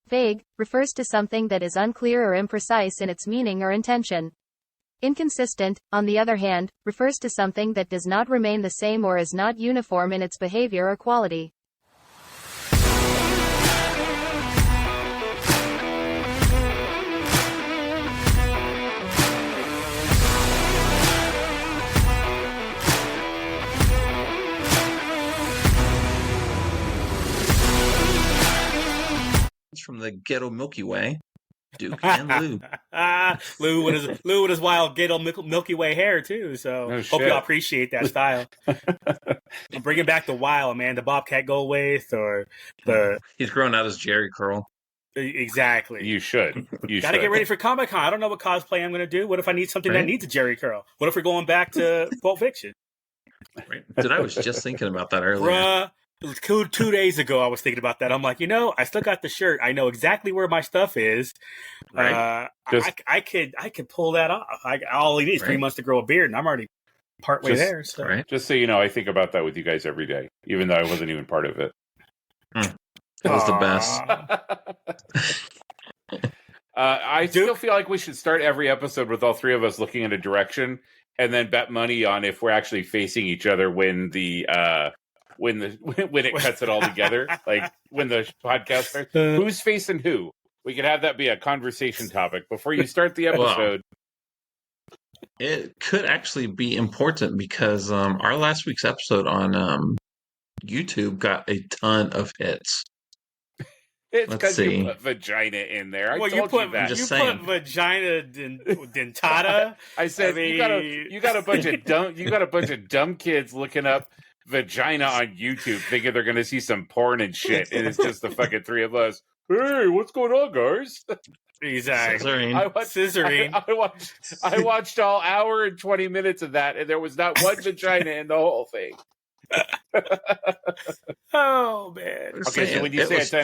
Vague refers to something that is unclear or imprecise in its meaning or intention. Inconsistent, on the other hand, refers to something that does not remain the same or is not uniform in its behavior or quality. From the ghetto Milky Way, Duke and Lou. Lou with his wild ghetto Milky Way hair too. So hope y'all appreciate that style. I'm bringing back the wild, man. The Bobcat Goldthwait or the. He's growing out his Jerry curl. Exactly. You should. Gotta get ready for Comic-Con. I don't know what cosplay I'm going to do. What if I need something that needs a Jerry curl? What if we're going back to Pulp Fiction? Right. Dude, I was just thinking about that earlier. Bruh. 2 days ago, I was thinking about that. I'm like, I still got the shirt. I know exactly where my stuff is. Right. I could pull that off. All it needs 3 months to grow a beard, and I'm already partway there. So. Right. Just so you know, I think about that with you guys every day, even though I wasn't even part of it. That was the best. I still feel like we should start every episode with all three of us looking in a direction, and then bet money on if we're actually facing each other when it cuts it all together, like when the podcast starts. Who's facing who? We could have that be a conversation topic before you start the episode. Well, it could actually be important because our last week's episode on YouTube got a ton of hits. It's because you put vagina in there. I told you that. You put vagina dentata. I said you got a bunch of dumb kids looking up vagina on YouTube thinking they're going to see some porn and shit, and it's just the fucking three of us. Hey, what's going on, guys? Exactly. I watched all hour and 20 minutes of that, and there was not one vagina in the whole thing. Oh, man. Okay, so when you say a ton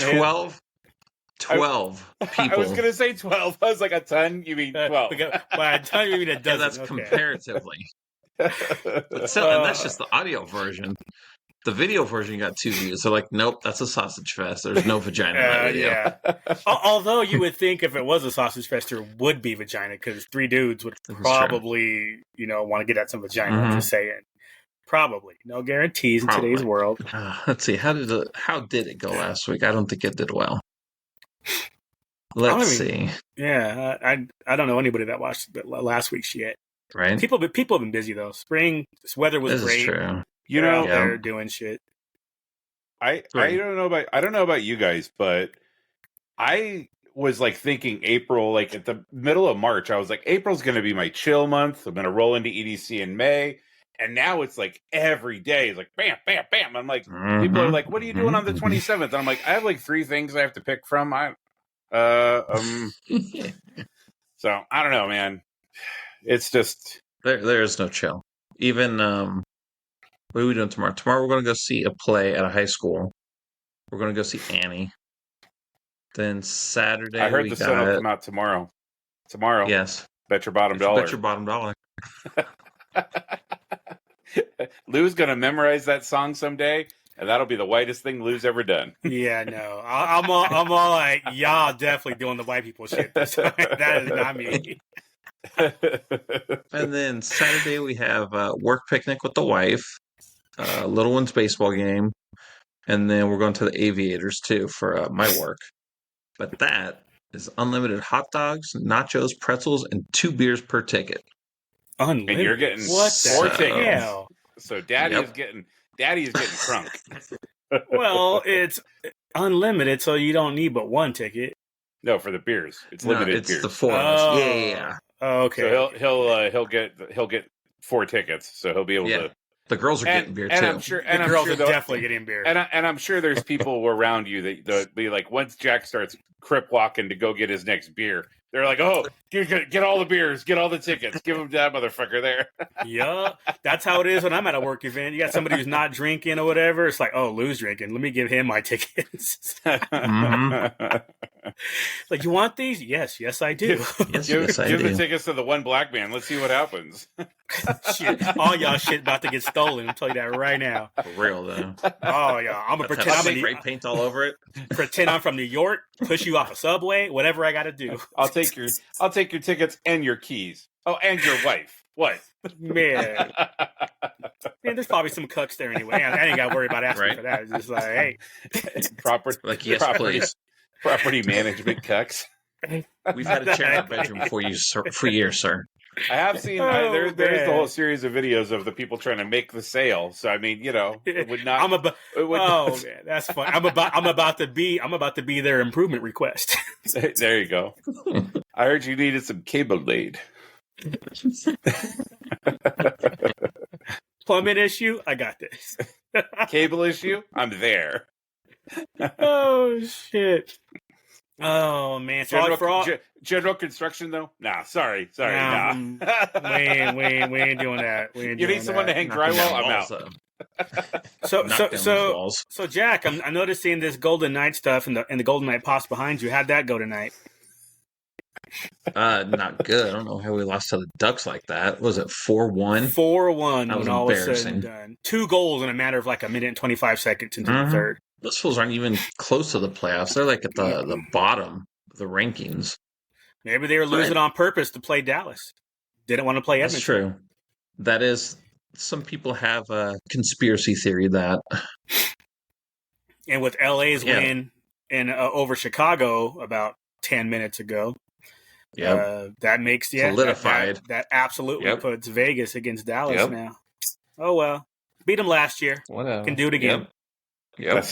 12 people. I was going to say 12. I was like, a ton? You mean 12? By a ton, you mean a dozen. Yeah, that's comparatively. And that's just the audio version. The video version got 2 views. So like, nope, that's a sausage fest. There's no vagina in that video. Yeah. Although you would think if it was a sausage fest, there would be vagina because 3 dudes would probably, want to get at some vagina. I'm just saying. Probably. No guarantees in today's world. Let's see. How did it go last week? I don't think it did well. Let's see. Yeah, I don't know anybody that watched last week's yet. Right. People have been busy though. This weather was great. Is true. They're doing shit. I don't know about you guys, but I was like thinking April, like at the middle of March, I was like, April's going to be my chill month. I'm going to roll into EDC in May. And now it's like every day, it's like bam, bam, bam. I'm like, people are like, what are you doing on the 27th? And I'm like, I have like 3 things I have to pick from. So I don't know, man. It's just there is no chill. Even what are we doing tomorrow? Tomorrow we're going to go see a play at a high school. We're going to go see Annie. Then Saturday I heard the sun will come out tomorrow. Yes. Bet your bottom dollar. Bet your bottom dollar. Lou's going to memorize that song someday, and that'll be the whitest thing Lou's ever done. Yeah, no. I'm all like, y'all definitely doing the white people shit. That is not me. And then Saturday we have a work picnic with the wife, little one's baseball game, and then we're going to the Aviators too for my work. But that is unlimited hot dogs, nachos, pretzels, and 2 beers per ticket. Unlimited. And you're getting 4 tickets. So Daddy is getting crunk. Well, it's unlimited, so you don't need but 1 ticket. No, for the beers, it's limited. It's beers. the 4 of us. Yeah. Oh, okay. So he'll get 4 tickets, so he'll be able to. The girls are getting beer too. The girls are definitely getting beer. And I'm sure there's people around you that be like, once Jack starts crip walking to go get his next beer, they're like, oh, get all the beers, get all the tickets, give them to that motherfucker there. Yeah, that's how it is when I'm at a work event. You got somebody who's not drinking or whatever. It's like, oh, Lou's drinking. Let me give him my tickets. Like, you want these? Yes, I do. Yes, I give do. the tickets to the one black man. Let's see what happens. Shit, all y'all shit about to get stolen. I'll tell you that right now. For real though. Oh yeah, I'm gonna pretend I'm spray paint all over it. Pretend I'm from New York. Push you off a subway. Whatever I got to do. I'll take your tickets and your keys. Oh, and your wife. What? Man, there's probably some cucks there anyway. I ain't got to worry about asking for that. It's just like, hey, like yes, please. Property management cucks. We've had a chair in our bedroom for years, sir. I have seen there's the whole series of videos of the people trying to make the sale. So I mean, it would not. Man, that's fun. I'm about to be their improvement request. There you go. I heard you needed some cable laid. Plumbing issue, I got this. Cable issue, I'm there. Oh shit. Oh man, general construction though? Nah, sorry. Nah. We ain't doing that. You need someone to hang drywall? I'm out. So Jack, I'm noticing this Golden Knight stuff and the Golden Knight pops behind you. How'd that go tonight? Not good. I don't know how we lost to the Ducks like that. Was it 4-1? 4-1 when all was said and done. 2 goals in a matter of like a minute and 25 seconds into the third. Those fools aren't even close to the playoffs. They're like at the bottom of the rankings. Maybe they were losing on purpose to play Dallas. Didn't want to play Edmonton. That's true. That is, some people have a conspiracy theory that. And with LA's win over Chicago about 10 minutes ago, that makes solidified. That absolutely puts Vegas against Dallas now. Oh well, beat them last year. Whatever. Can do it again. Yep.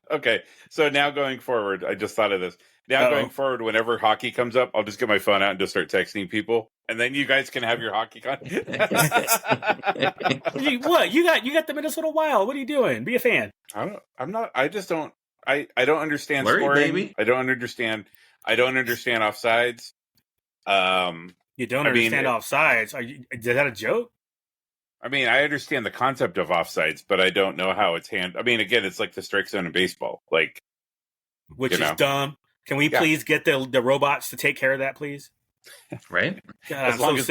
Okay, so now going forward, I just thought of this. Now going forward, whenever hockey comes up, I'll just get my phone out and just start texting people, and then you guys can have your hockey con. What you got the Minnesota Wild? What are you doing? Be a fan. I just don't. I don't understand Larry, scoring. Baby. I don't understand offsides. You don't understand offsides? Is that a joke? I mean, I understand the concept of offsides, but I don't know how it's handled. I mean, again, it's like the strike zone in baseball, which is dumb. Can we please get the robots to take care of that, please? Right? God, as long as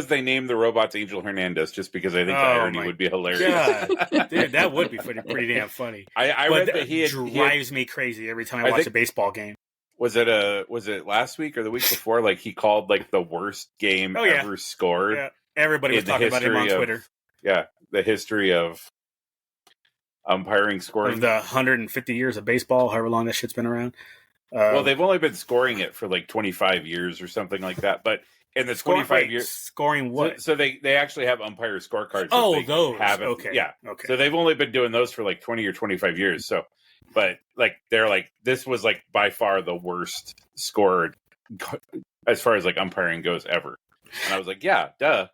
they name the robots Angel Hernandez, just because I think the irony would be hilarious. God. Dude, that would be pretty damn funny. I read that he drives me crazy every time I watch a baseball game. Was it last week or the week before? Like he called the worst game ever scored. Yeah. Everybody was talking about him on Twitter. The history of umpiring scoring. Of the 150 years of baseball, however long that shit's been around. Well, they've only been scoring it for 25 years or something like that. But in the 25 years, scoring what? So they actually have umpire scorecards. Oh, those. Okay. Yeah. Okay. So they've only been doing those for 20 or 25 years. So, but they're this was by far the worst scored as far as umpiring goes ever. And I was like, yeah, duh.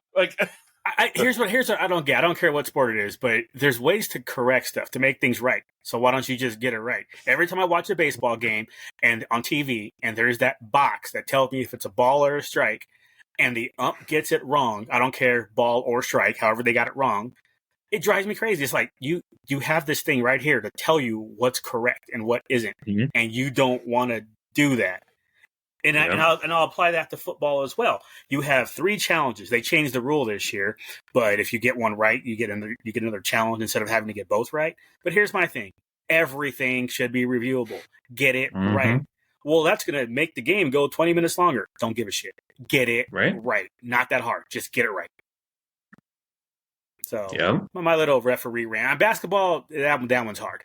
Here's what I don't get. I don't care what sport it is, but there's ways to correct stuff, to make things right. So why don't you just get it right? Every time I watch a baseball game and on TV, and there's that box that tells me if it's a ball or a strike, and the ump gets it wrong, I don't care, ball or strike, however they got it wrong, it drives me crazy. It's like, you have this thing right here to tell you what's correct and what isn't, and you don't want to do that. And I'll apply that to football as well. You have 3 challenges. They changed the rule this year, but if you get one right, you get another challenge instead of having to get both right. But here's my thing: everything should be reviewable. Get it right. Well, that's going to make the game go 20 minutes longer. Don't give a shit. Get it right. Not that hard. Just get it right. So my little referee rant. Basketball, that one's hard.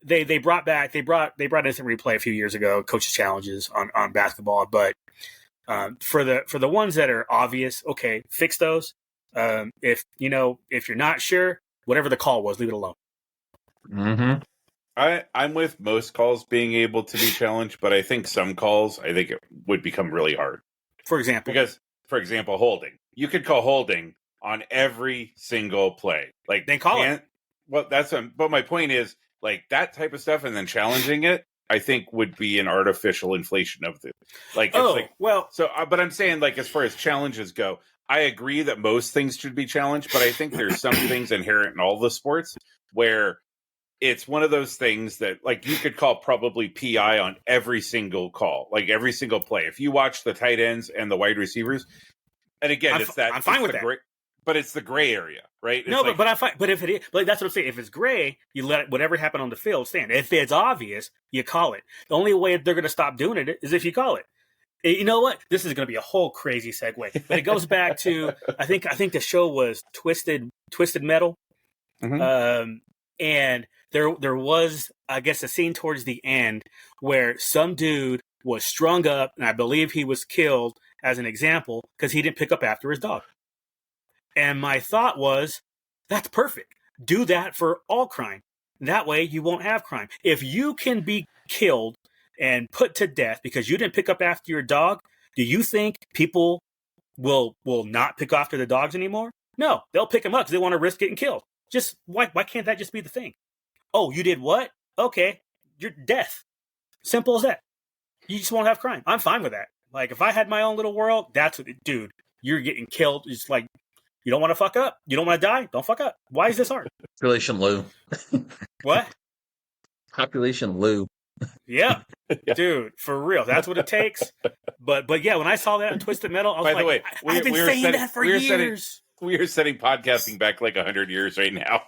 They brought instant replay a few years ago, coaches challenges on basketball, but for the ones that are obvious, okay, fix those. If you're not sure, whatever the call was, leave it alone. I'm with most calls being able to be challenged, but I think some calls, it would become really hard. For example, holding. You could call holding on every single play. Then call it. Well, but my point is, that type of stuff and then challenging it, I think would be an artificial inflation of the but I'm saying as far as challenges go, I agree that most things should be challenged, but I think there's some things inherent in all the sports where it's one of those things that like you could call probably PI on every single call, like every single play. If you watch the tight ends and the wide receivers, and again, I'm fine with that. But it's the gray area, right? No, but I'm fine. But if it is, but that's what I'm saying. If it's gray, you let whatever happened on the field stand. If it's obvious, you call it. The only way they're going to stop doing it is if you call it. You know what? This is going to be a whole crazy segue, but it goes back to I think the show was Twisted Metal, and there was, I guess, a scene towards the end where some dude was strung up, and I believe he was killed as an example because he didn't pick up after his dog. And my thought was, that's perfect. Do that for all crime. That way you won't have crime. If you can be killed and put to death because you didn't pick up after your dog, do you think people will not pick after the dogs anymore? No, they'll pick them up because they want to risk getting killed. Just why can't that just be the thing? Oh, you did what? Okay, you're death. Simple as that. You just won't have crime. I'm fine with that. Like, if I had my own little world, that's what, dude, you're getting killed. It's like, you don't want to fuck up. You don't want to die. Don't fuck up. Why is this hard? Population Lou. What? Population Lou. Yeah. Dude, for real. That's what it takes. But yeah, when I saw that in Twisted Metal, I was By the way, I've been saying that for years. We are setting podcasting back like 100 years right now.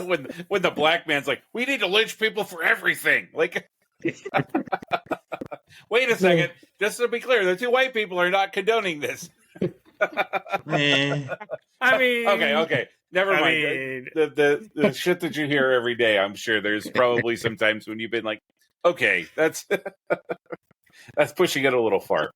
when the black man's like, we need to lynch people for everything. Like, wait a second. Just to be clear, the two white people are not condoning this. I mean, okay. Never mind. The shit that you hear every day, I'm sure there's probably some times when you've been like, okay, that's pushing it a little far.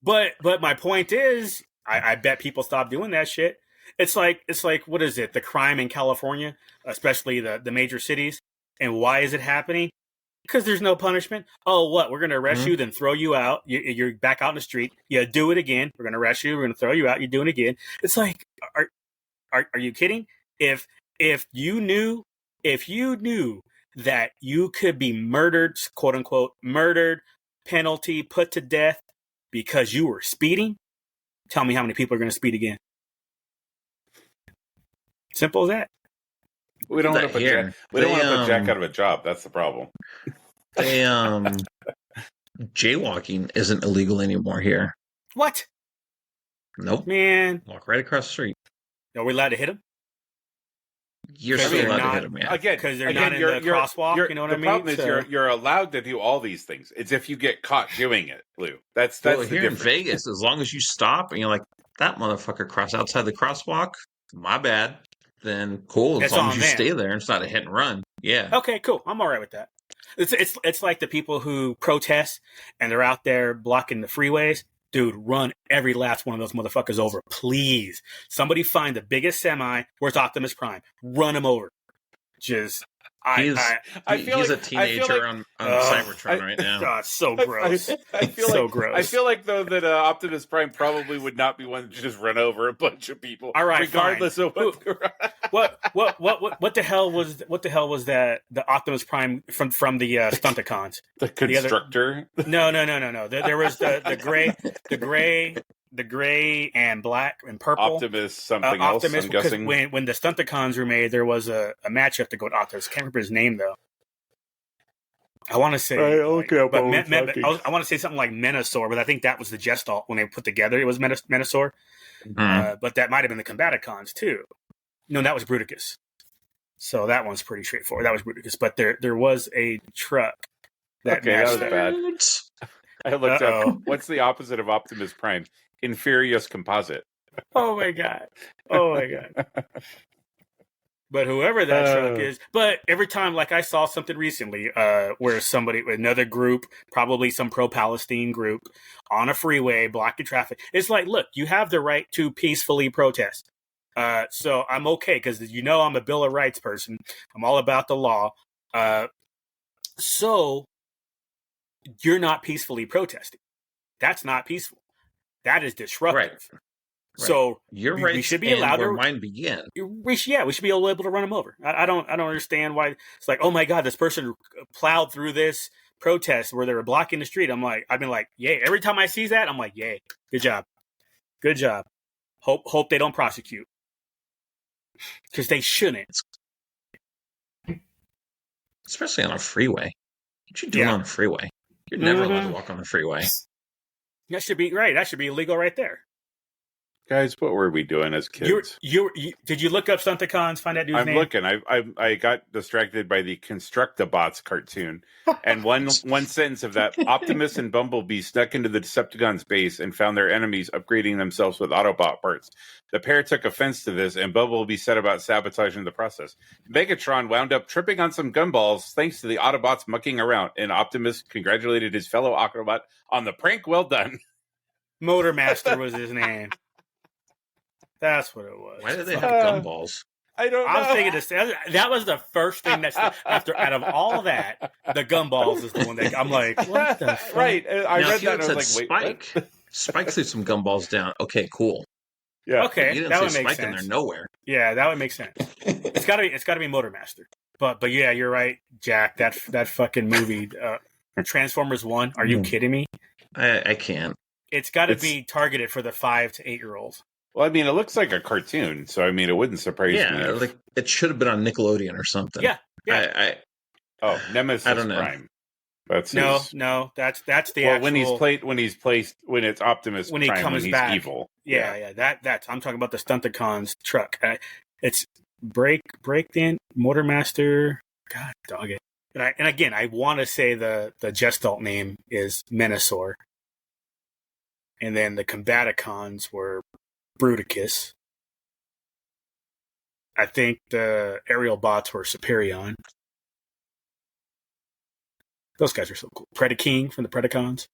But my point is, I bet people stop doing that shit. It's like what is it? The crime in California, especially the major cities, and why is it happening? Because there's no punishment. Oh, what? We're going to arrest you, then throw you out. You're back out in the street. You do it again. We're going to arrest you. We're going to throw you out. You do it again. It's like, are you kidding? If you knew that you could be murdered, quote unquote, murdered, penalty, put to death because you were speeding, tell me how many people are going to speed again. Simple as that. We don't want to put Jack out of a job. That's the problem. Jaywalking isn't illegal anymore here. What? Nope. Man. Walk right across the street. Are we allowed to hit him? You're still allowed to hit them, yeah. Again, because they're not in the crosswalk, you know what I mean? The problem is you're allowed to do all these things. It's if you get caught doing it, Lou. That's the here difference. In Vegas, as long as you stop and you're like, that motherfucker crossed outside the crosswalk, my bad, then cool. As long as you stay there and it's not a hit and run. Yeah. Okay, cool. I'm all right with that. It's like the people who protest and they're out there blocking the freeways. Dude, run every last one of those motherfuckers over, please. Somebody find the biggest semi. Where's Optimus Prime? Run him over. Just, he's a teenager on Cybertron right now. God, so gross. I feel so like, gross. I feel like though that Optimus Prime probably would not be one to just run over a bunch of people. All right, regardless of what the hell was that the Optimus Prime from the Stunticons? The constructor? No. There was the gray and black and purple Optimus something else. I'm guessing when the Stunticons were made, there was a matchup to go with Optimus. I can't remember his name though. I want to say, I want to say something like Menasor, but I think that was the Gestalt when they put together. It was Menasor, but that might have been the Combaticons too. No, that was Bruticus. So that one's pretty straightforward. That was Bruticus, but there was a truck. That was bad. I looked up. What's the opposite of Optimus Prime? Inferius Composite. Oh my god. But whoever that truck is, but every time, like I saw something recently where somebody, another group, probably some pro-Palestine group, on a freeway blocking traffic. It's like, look, you have the right to peacefully protest. So I'm okay because I'm a Bill of Rights person. I'm all about the law. So you're not peacefully protesting. That's not peaceful. That is disruptive. Right. So your rights should be allowed where mine begin. We should be able to run them over. I don't understand why it's like, oh my god, this person plowed through this protest where they were blocking the street. I've been like, yay. Every time I see that, I'm like, yay, good job. Hope they don't prosecute because they shouldn't. especially on a freeway. What you doing on a freeway? You're never allowed to walk on the freeway. That should be right. That should be illegal right there. Guys, what were we doing as kids? Did you look up Stunticons? Find that dude's name? I'm looking. I got distracted by the Constructabots cartoon, and one sentence of that: Optimus and Bumblebee snuck into the Decepticons' base and found their enemies upgrading themselves with Autobot parts. The pair took offense to this, and Bumblebee set about sabotaging the process. Megatron wound up tripping on some gumballs thanks to the Autobots mucking around, and Optimus congratulated his fellow Autobot on the prank. Well done. Motormaster was his name. That's what it was. Why did they have gumballs? I don't know. I was thinking this. That was the first thing that's after out of all that, the gumballs is the one that I'm like, what the fuck? Right. I now, read that and I was like, Spike. Wait, Spike threw some gumballs down. Okay, cool. Yeah. Okay, you didn't that would say make Spike sense. in there nowhere. Yeah, that would make sense. It's gotta be Motormaster. But yeah, you're right, Jack. That fucking movie, Transformers 1. Are you kidding me? I can't. It's got to be targeted for the 5 to 8 year olds. Well, I mean, it looks like a cartoon, so I mean, it wouldn't surprise me. Yeah, like it should have been on Nickelodeon or something. Yeah. Nemesis I don't know. Prime. That's no. That's the actual. When it's Optimus when he Prime, comes when he's back. evil. Yeah. That's I'm talking about the Stunticons truck. It's Breakdance, Motormaster. God dog it. And again, I want to say the Gestalt name is Menasor. And then the Combaticons were Bruticus. I think the aerial bots were Superion. Those guys are so cool. Predaking from the Predacons.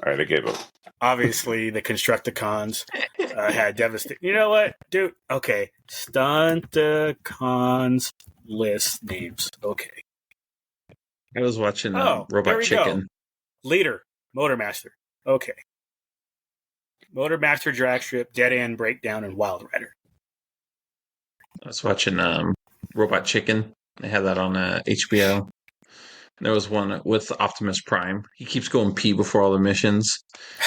All right, I gave up. Obviously, the Constructicons had devastating. You know what, dude? Okay, Stunticons list names. Okay. I was watching Robot Chicken. Go. Leader, Motormaster. Okay. Motormaster, Dragstrip, Dead End, Breakdown, and Wild Rider. I was watching Robot Chicken. They had that on HBO. And there was one with Optimus Prime. He keeps going pee before all the missions.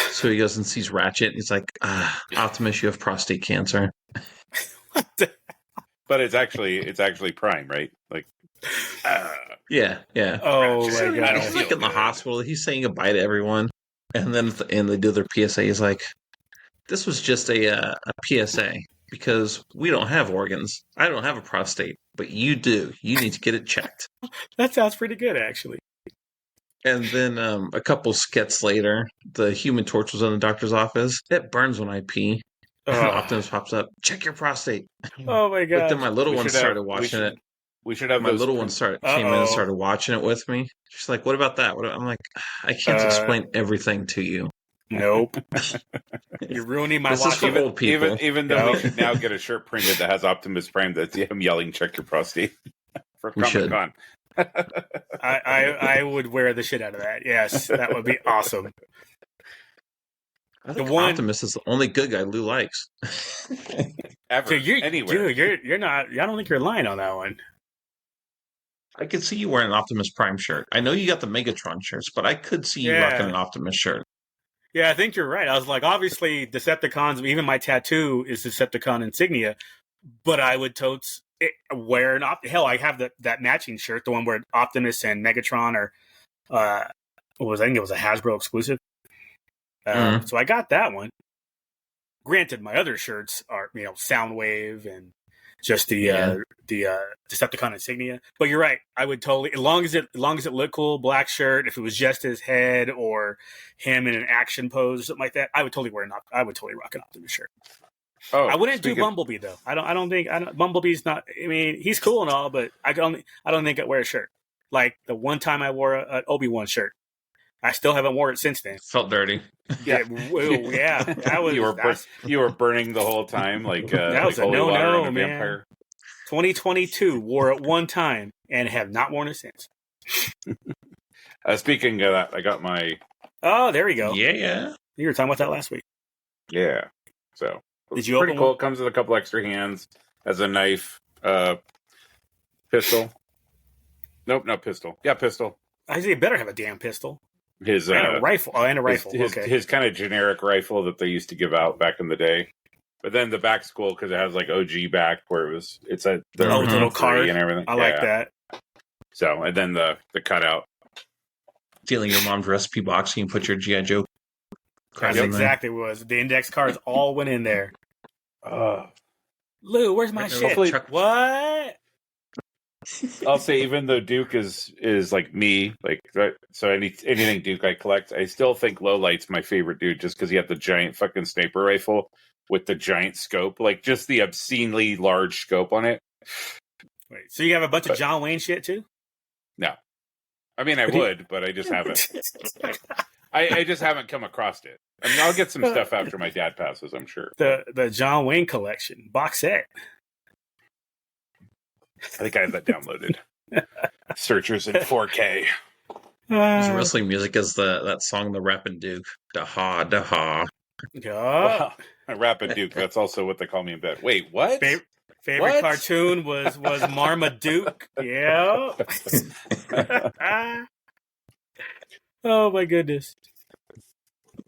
So he goes and sees Ratchet. And he's like, Optimus, you have prostate cancer. But it's actually Prime, right? Like, yeah. Oh, my God. He's like in the hospital. He's saying goodbye to everyone. And then at the end, they do their PSA. He's like, this was just a PSA because we don't have organs. I don't have a prostate, but you do. You need to get it checked. That sounds pretty good, actually. And then a couple skits later, the Human Torch was in the doctor's office. It burns when I pee. And Optimus pops up. Check your prostate. Oh, my God. But then my little one started watching it. We should have my little one came in and started watching it with me. She's like, "What about that?" I'm like, "I can't explain everything to you." Nope. You're ruining my watch. This is for old people. Even though we should now get a shirt printed that has Optimus Prime that's him yelling, "Check your prostate." For Comic-Con. I would wear the shit out of that. Yes, that would be awesome. I think Optimus is the only good guy Lou likes. Ever. Dude, anywhere. Dude, you're not. I don't think you're lying on that one. I could see you wearing an Optimus Prime shirt. I know you got the Megatron shirts, but I could see you rocking an Optimus shirt. Yeah, I think you're right. I was like, obviously, Decepticons, even my tattoo is Decepticon insignia, but I would totes wear an hell, I have that matching shirt, the one where Optimus and Megatron are, I think it was a Hasbro exclusive. So I got that one. Granted, my other shirts are, Soundwave and just the Decepticon insignia. But you're right. I would totally, as long as it looked cool, black shirt. If it was just his head or him in an action pose or something like that, I would totally rock an Optimus shirt. Oh, I wouldn't do Bumblebee though. I don't think Bumblebee's not. I mean, he's cool and all, but I don't think I'd wear a shirt. Like the one time I wore an Obi-Wan shirt. I still haven't worn it since then. Felt dirty. Yeah, that was. You were burning the whole time, like that was like a no, man. Vampire. 2022 wore it one time and have not worn it since. Speaking of that, I got my. Oh, there we go. Yeah. You were talking about that last week. Yeah. So did you pretty open cool. one? It comes with a couple extra hands, as a knife, pistol. Nope, not pistol. Yeah, pistol. I say you better have a damn pistol. And a rifle. Oh, and a rifle. His kind of generic rifle that they used to give out back in the day. But then the back's cool because it has like OG back where it's a little card and everything. I like that. So, and then the cutout. Stealing your mom's recipe box, you can put your G.I. Joe. That's exactly what it was. The index cards all went in there. Lou, where's my shit? What? I'll say, even though Duke is like me, like so anything Duke I collect, I still think Lowlight's my favorite dude, just because he had the giant fucking sniper rifle with the giant scope, like just the obscenely large scope on it. Wait, so you have a bunch of John Wayne shit too? No, I mean I would, but I just haven't. I just haven't come across it. I mean, I'll get some stuff after my dad passes, I'm sure. The John Wayne collection box set. I think I have that downloaded. Searchers in 4K. His wrestling music is that song, the Rappin' Duke. Da-ha, da-ha. Well, Rappin' Duke, that's also what they call me in bed. Wait, what? Favorite cartoon was Marmaduke. Yeah. Oh my goodness.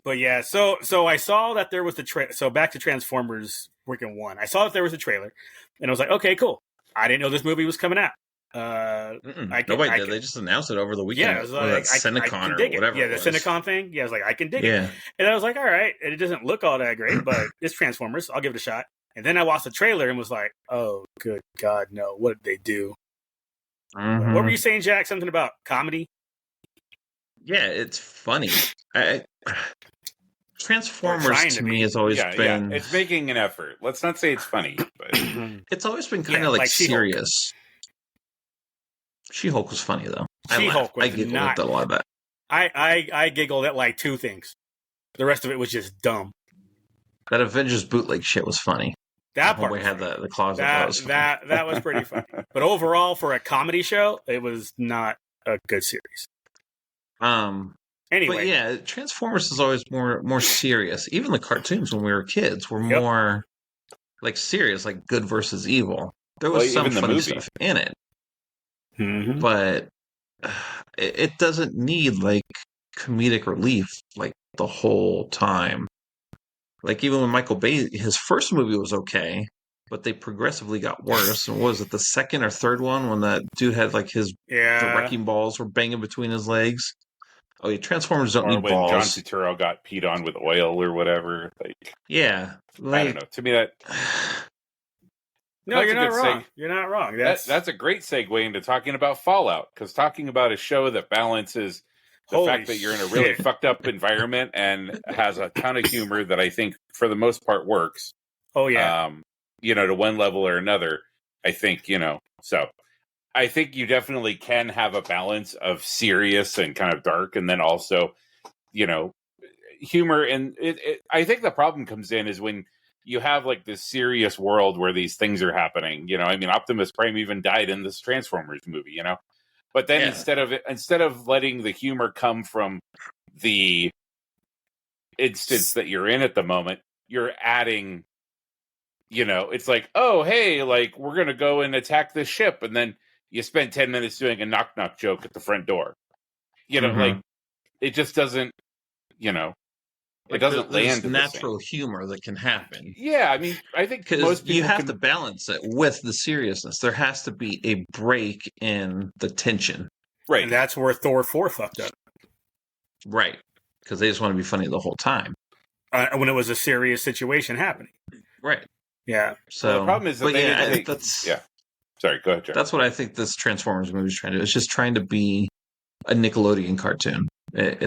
But yeah, so I saw that there was so back to Transformers freaking 1. I saw that there was a trailer, and I was like, okay, cool. I didn't know this movie was coming out. Nobody did. They just announced it over the weekend. Yeah, it was like, Cinecon or whatever. Yeah, the Cinecon thing. Yeah, I was like, I can dig it. And I was like, all right. And it doesn't look all that great, but it's Transformers. I'll give it a shot. And then I watched the trailer and was like, oh, good God, no. What did they do? Mm-hmm. What were you saying, Jack? Something about comedy? Yeah, it's funny. Transformers to me has always been... Yeah. It's making an effort. Let's not say it's funny, but... It's always been kind of like serious. She-Hulk was funny, though. She-Hulk was I giggled at a lot of that. I giggled at like 2 things. The rest of it was just dumb. That Avengers bootleg shit was funny. That part. We had the closet. That was pretty funny. But overall, for a comedy show, it was not a good series. Anyway, but yeah, Transformers is always more serious. Even the cartoons when we were kids were more like serious, like good versus evil. There was some funny stuff in it, but it doesn't need like comedic relief like the whole time. Like even when Michael Bay, his first movie was okay, but they progressively got worse. And what was it, the second or third one, when that dude had like the wrecking balls were banging between his legs? Oh, yeah, Transformers don't need when balls. John Turturro got peed on with oil or whatever. Yeah. I don't know. To me, that... No, you're not wrong. You're not wrong. That's a great segue into talking about Fallout, because talking about a show that balances the fact that you're in a really fucked up environment and has a ton of humor that I think, for the most part, works. Oh, yeah. To one level or another, I think, so... I think you definitely can have a balance of serious and kind of dark, and then also, humor. And I think the problem comes in is when you have like this serious world where these things are happening. Optimus Prime even died in this Transformers movie. But then instead of letting the humor come from the instance that you're in at the moment, you're adding. It's like, oh hey, like we're gonna go and attack this ship, and then you spend 10 minutes doing a knock-knock joke at the front door. Like, it just doesn't, it doesn't land. There's natural humor that can happen. Yeah, I think most people you have to balance it with the seriousness. There has to be a break in the tension. Right. And that's where Thor 4 fucked up. Right. Because they just want to be funny the whole time. When it was a serious situation happening. Right. Yeah. So the problem is that Sorry, go ahead, Jeff. That's what I think this Transformers movie is trying to do. It's just trying to be a Nickelodeon cartoon. If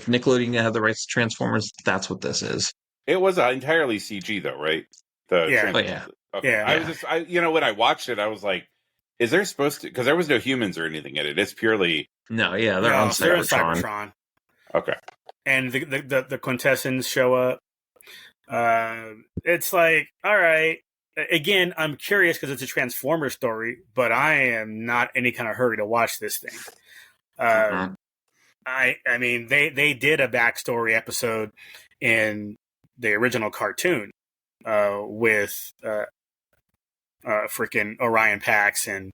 Nickelodeon had the rights to Transformers, that's what this is. It was entirely CG, though, right? Okay. Yeah. When I watched it, I was like, is there supposed to... Because there was no humans or anything in it. It's purely... No, yeah, they're on Cybertron. Okay. And the quintessence show up. It's like, all right. Again, I'm curious because it's a Transformer story, but I am not in any kind of hurry to watch this thing. I mean, they did a backstory episode in the original cartoon with freaking Orion Pax and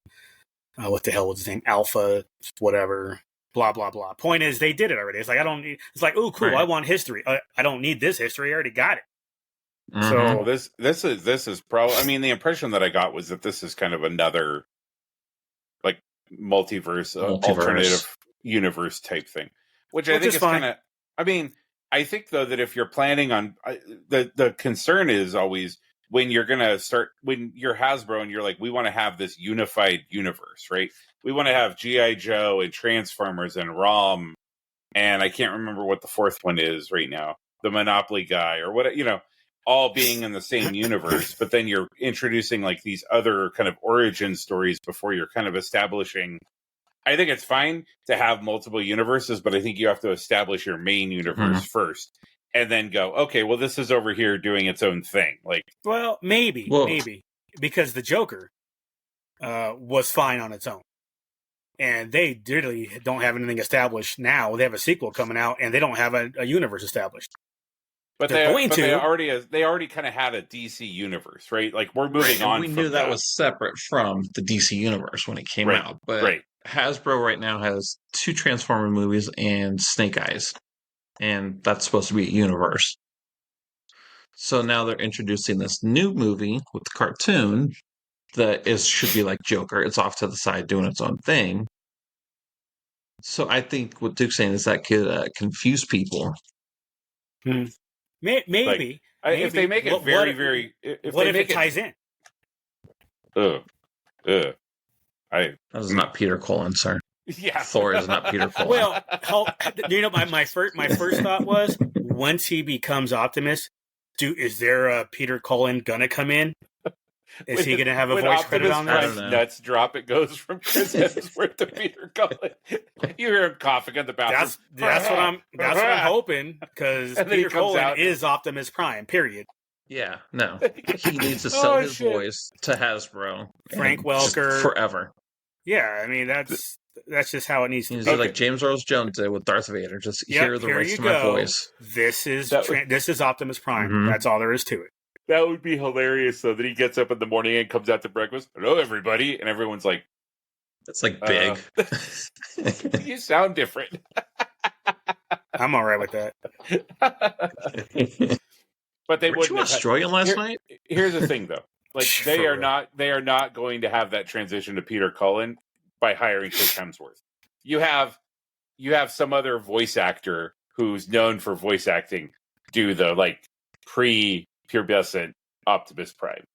what the hell was his name? Alpha, whatever, blah blah blah. Point is, they did it already. It's like It's like, oh, cool. Right. I want history. I don't need this history. I already got it. So this is probably. The impression that I got was that this is kind of another, like, multiverse, alternative universe type thing, which I think is kind of. I mean, I think though that if you're planning on the concern is always when you're gonna start when you're Hasbro and you're like, we want to have this unified universe, right? We want to have G.I. Joe and Transformers and ROM, and I can't remember what the fourth one is right now, the Monopoly guy or what, all being in the same universe, but then you're introducing like these other kind of origin stories before you're kind of establishing. I think it's fine to have multiple universes, but I think you have to establish your main universe first and then go, okay, well, this is over here doing its own thing. Like, well, maybe because the Joker was fine on its own. And they really don't have anything established now. They have a sequel coming out and they don't have a universe established. But they already kind of had a DC universe, right? Like we're moving on. We knew that was separate from the DC universe when it came out. But Hasbro right now has 2 Transformer movies and Snake Eyes, and that's supposed to be a universe. So now they're introducing this new movie with the cartoon that should be like Joker. It's off to the side doing its own thing. So I think what Duke's saying is that could confuse people. Maybe. If they make it what if it ties in? That is not Peter Cullen, sir. Yeah, Thor is not Peter Cullen. Well, my first thought was once he becomes Optimus, is there a Peter Cullen gonna come in? Is he gonna have a voice credit on that? Nuts drop. It goes from Chris Hemsworth to Peter Cullen. You hear him coughing at the bathroom. That's what I'm hoping, because Peter Cullen is Optimus Prime. Period. Yeah, no, he needs to sell his voice to Hasbro. Frank Welker forever. Yeah, I mean that's just how it needs to be. Like James Earl Jones did with Darth Vader. Just hear the rest of my voice. This is Optimus Prime. Mm-hmm. That's all there is to it. That would be hilarious, though, that he gets up in the morning and comes out to breakfast. Hello, everybody. And everyone's like... That's like big. You sound different. I'm all right with that. But they wouldn't. Were you Australian last night? Here's the thing, though. Like they are not going to have that transition to Peter Cullen by hiring Chris Hemsworth. You have some other voice actor who's known for voice acting do the like pre-pubescent Optimus Prime.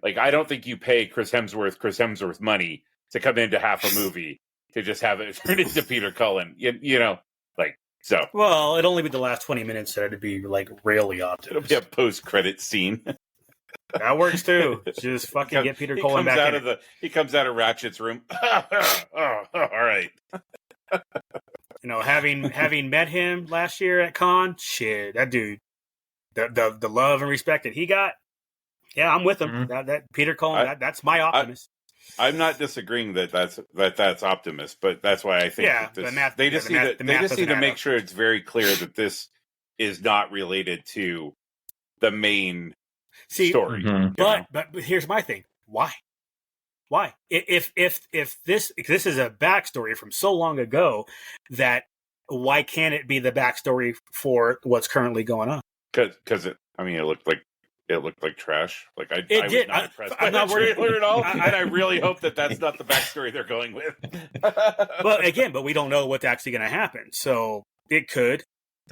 Like I don't think you pay Chris Hemsworth money to come into half a movie to just have it turn into Peter Cullen. You know, like so. Well, it'd only be the last 20 minutes that it'd be like really Optimus. It'll be a post-credit scene. That works too. Just fucking get Peter Cullen back in. He comes out of Ratchet's room. Oh, all right. You know, having met him last year at Con, shit, that dude, the love and respect that he got, yeah, I'm with him. Mm-hmm. That Peter Cullen, that's my Optimus. I'm not disagreeing that's Optimus, but that's why I think they just need to make sure it's very clear that this is not related to the main story. Mm-hmm. But here's my thing: why? If this is a backstory from so long ago, that why can't it be the backstory for what's currently going on? Because it looked like trash. Like I was not impressed. I'm not worried at all, and I really hope that's not the backstory they're going with. But we don't know what's actually going to happen. So it could.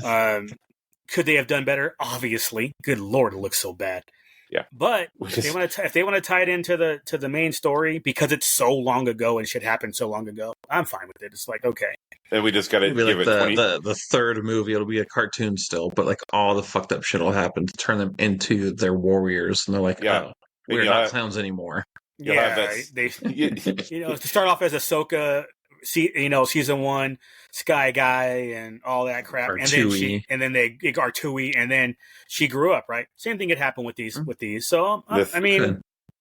Could they have done better? Obviously. Good Lord, it looks so bad. Yeah, but if they want to tie it into the main story because it's so long ago and shit happened so long ago, I'm fine with it. It's like okay. Then we just got to give like the third movie. It'll be a cartoon still, but like all the fucked up shit will happen to turn them into their warriors, and they're like, oh, we're not clowns anymore. They to start off as Ahsoka. Season 1, Sky Guy, and all that crap, and then they Artui, and then she grew up. Right, same thing could happen with these. So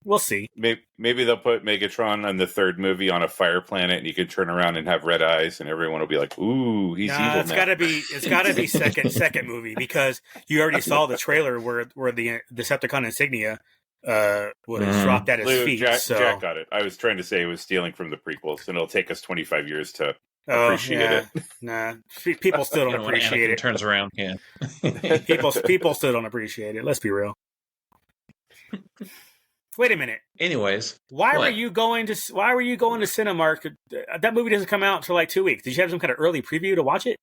we'll see. Maybe they'll put Megatron on the third movie on a fire planet, and you can turn around and have red eyes, and everyone will be like, "Ooh, he's evil." It's gotta be second movie because you already saw the trailer where the Decepticon insignia was dropped at his feet. Jack got it. I was trying to say it was stealing from the prequels, and it'll take us 25 years to appreciate it. Nah, people still don't appreciate it. Turns around, yeah. people still don't appreciate it. Let's be real. Wait a minute. Anyways, why were you going to Cinemark? That movie doesn't come out until like 2 weeks. Did you have some kind of early preview to watch it?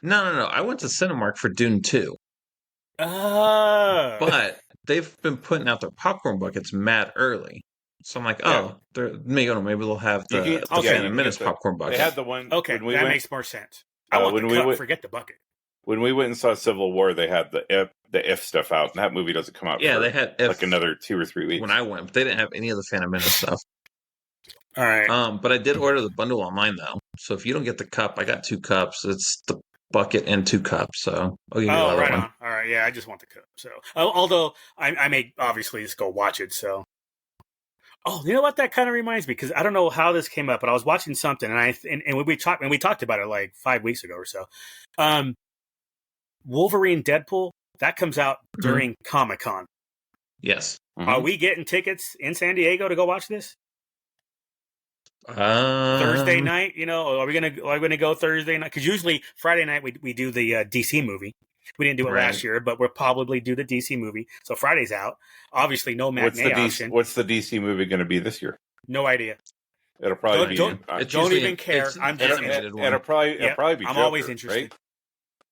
No. I went to Cinemark for Dune 2. Oh. But they've been putting out their popcorn buckets mad early. So I'm like, maybe they'll have the Phantom Menace popcorn bucket. They had the one. Okay, that makes more sense. I want the cup, forget the bucket. When we went and saw Civil War, they had the If stuff out, and that movie doesn't come out. Yeah, they had If like another 2 or 3 weeks. When I went, but they didn't have any of the Phantom Menace stuff. All right. But I did order the bundle online though. So if you don't get the cup, I got 2 cups. It's the bucket and 2 cups. So I'll give you the other one. On. All right. Yeah, I just want the cup. So although I may obviously just go watch it. So. Oh, you know what? That kind of reminds me because I don't know how this came up, but I was watching something and we talked about it like 5 weeks ago or so. Wolverine Deadpool that comes out during Comic-Con. Yes. Mm-hmm. Are we getting tickets in San Diego to go watch this? Thursday night, are we gonna go Thursday night? Because usually Friday night we do the DC movie. We didn't do it last year, but we'll probably do the DC movie. So Friday's out. Obviously, no matinee option. What's the DC movie going to be this year? No idea. It'll probably be. Don't even care. I'm just animated one. It'll probably be. I'm Joker, always interested. Right?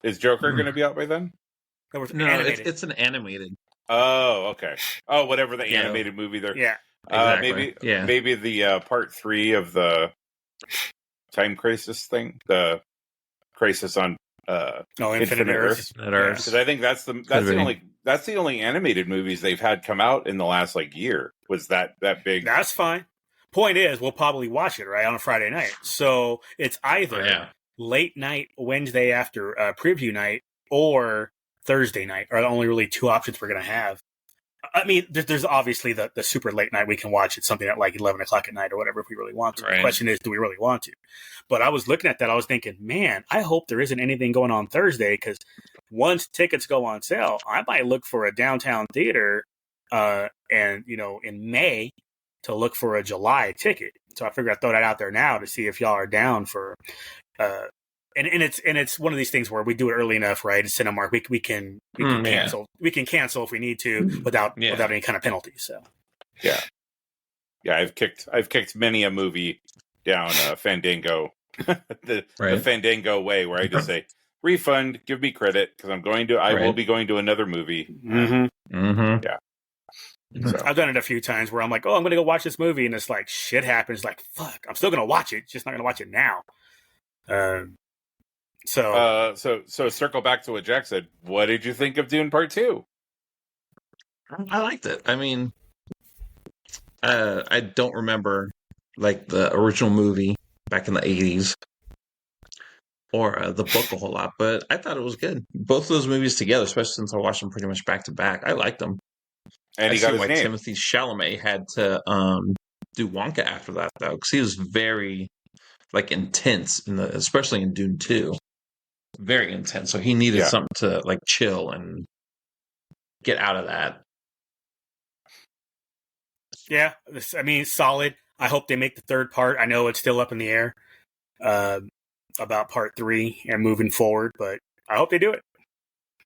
Is Joker going to be out by then? No, it's an animated. Oh, okay. Oh, whatever the animated movie there. Yeah. Exactly. Maybe the part 3 of the time crisis thing, the crisis on Infinite Earth. Because I think that's the only animated movies they've had come out in the last year. Was that big? That's fine. Point is, we'll probably watch it right on a Friday night. So it's either late night Wednesday after preview night or Thursday night are the only really 2 options we're going to have. I mean, there's obviously the super late night we can watch it, something at 11 o'clock at night or whatever if we really want to. Right. The question is, do we really want to? But I was looking at that, I was thinking, man, I hope there isn't anything going on Thursday because once tickets go on sale, I might look for a downtown theater in May to look for a July ticket. So I figured I'd throw that out there now to see if y'all are down for and it's one of these things where we do it early enough, right? It's Cinemark. We can cancel. We can cancel if we need to without any kind of penalty. So yeah. I've kicked many a movie down Fandango, the Fandango way, where I just say refund, give me credit because I will be going to another movie. Mm-hmm. Mm-hmm. Yeah. So. I've done it a few times where I'm like, oh, I'm going to go watch this movie, and it's like shit happens. Like fuck, I'm still going to watch it, just not going to watch it now. So circle back to what Jack said. What did you think of Dune Part 2? I liked it. I mean, I don't remember the original movie back in the 80s or the book a whole lot, but I thought it was good. Both of those movies together, especially since I watched them pretty much back to back, I liked them. And he got his name. Timothée Chalamet had to do Wonka after that though, because he was very intense especially in Dune 2. Very intense. So he needed something to chill and get out of that. Yeah, I mean, solid. I hope they make the third part. I know it's still up in the air about part 3 and moving forward, but I hope they do it.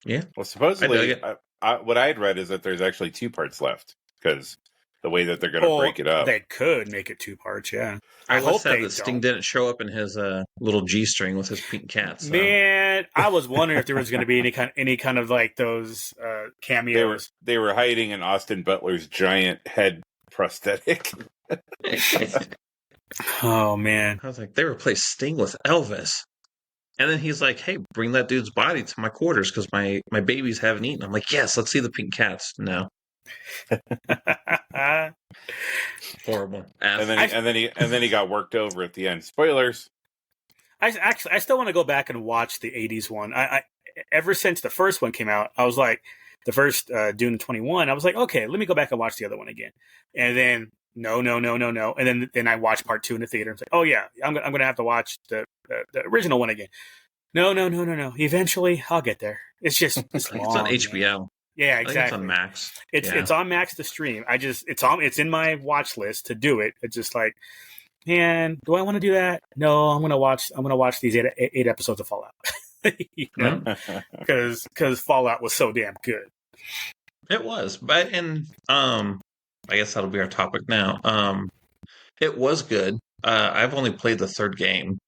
Yeah. Well, supposedly, what I had read is that there's actually 2 parts left because the way that they're going to break it up. They could make it 2 parts, yeah. I hope that Sting didn't show up in his little G-string with his pink cat. So. Man, I was wondering if there was going to be any kind of those cameos. They were hiding in Austin Butler's giant head prosthetic. Oh, man. I was like, they replaced Sting with Elvis. And then he's like, hey, bring that dude's body to my quarters because my babies haven't eaten. I'm like, yes, let's see the pink cats. No. Horrible. And then he got worked over at the end. Spoilers. I still want to go back and watch the 80s one. I ever since the first one came out, I was like, the first Dune 21, I was like, okay, let me go back and watch the other one again. And then no. And then I watched part 2 in the theater. I'm like, oh yeah, I'm going to have to watch the original one again. No. Eventually I'll get there. It's just it's long, it's on HBO. Man. Yeah, exactly. I think it's on Max. It's on Max to stream. It's in my watch list to do it. It's just like, man, do I want to do that? No, I'm gonna watch these 8 episodes of Fallout. Because Fallout was so damn good. It was, but I guess that'll be our topic now. It was good. I've only played the third game.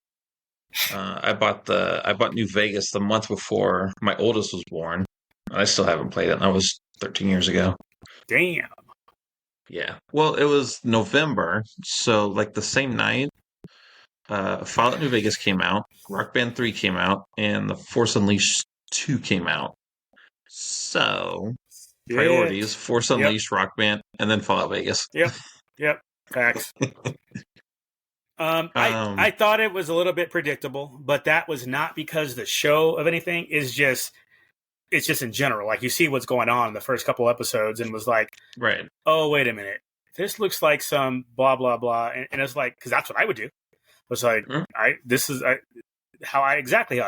I bought New Vegas the month before my oldest was born. I still haven't played it. That was 13 years ago. Damn. Yeah. Well, it was November, so like the same night, Fallout New Vegas came out, Rock Band 3 came out, and The Force Unleashed 2 came out. So priorities: Force Unleashed, Rock Band, and then Fallout Vegas. Yep. Facts. I thought it was a little bit predictable, but that was not because the show of anything. It's just in general. Like, you see what's going on in the first couple episodes, and was like, right. Oh, wait a minute. This looks like some blah blah blah, and it's like, because that's what I would do. It's like, this is how I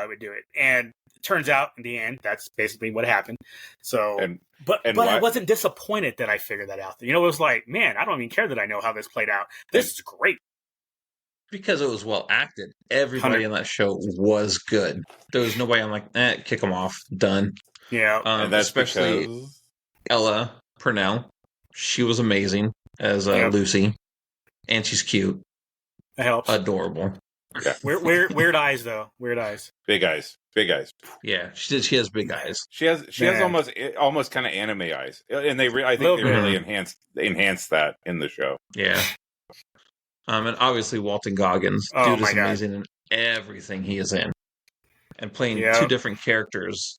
would do it, and it turns out in the end that's basically what happened. So, but I wasn't disappointed that I figured that out. It was like, man, I don't even care that I know how this played out. This is great. Because it was well acted. Everybody in that show was good. There was nobody I'm like, kick them off. Done. Yeah. And that's especially because Ella Purnell. She was amazing as Lucy. And she's cute. That helps. Adorable. Yeah. Weird eyes, though. Weird eyes. Big eyes. Yeah, she has big eyes. She has almost kind of anime eyes. And I think they really enhanced that in the show. Yeah. And obviously Walton Goggins, dude is amazing in everything he is in, and playing two different characters.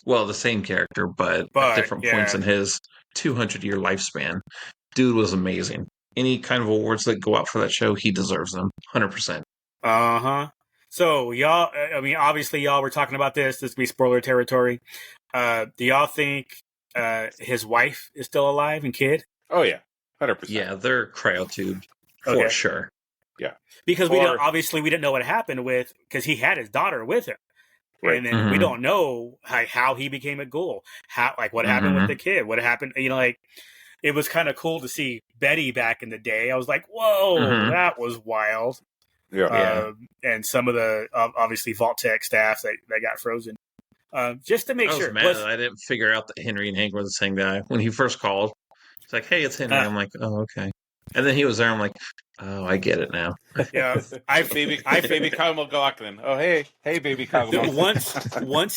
Well, the same character, but at different points in his 200-year lifespan. Dude was amazing. Any kind of awards that go out for that show, he deserves them, 100%. So y'all, obviously y'all were talking about this. This will be spoiler territory. Do y'all think his wife is still alive and kid? Oh yeah, 100%. Yeah, they're cryotubed. For sure. Yeah. Because we didn't know what happened because he had his daughter with him. Right. And then we don't know how he became a ghoul. What happened with the kid? What happened? It was kind of cool to see Betty back in the day. I was like, whoa, that was wild. Yeah. And some of the, obviously, Vault Tech staff that got frozen. Just to make sure. I was mad I didn't figure out that Henry and Hank were the same guy. When he first called, it's like, hey, it's Henry. I'm like, oh, okay. And then he was there. I'm like, oh, I get it now. Yeah, baby Kyle McLaughlin. Oh, hey, baby Kyle. Once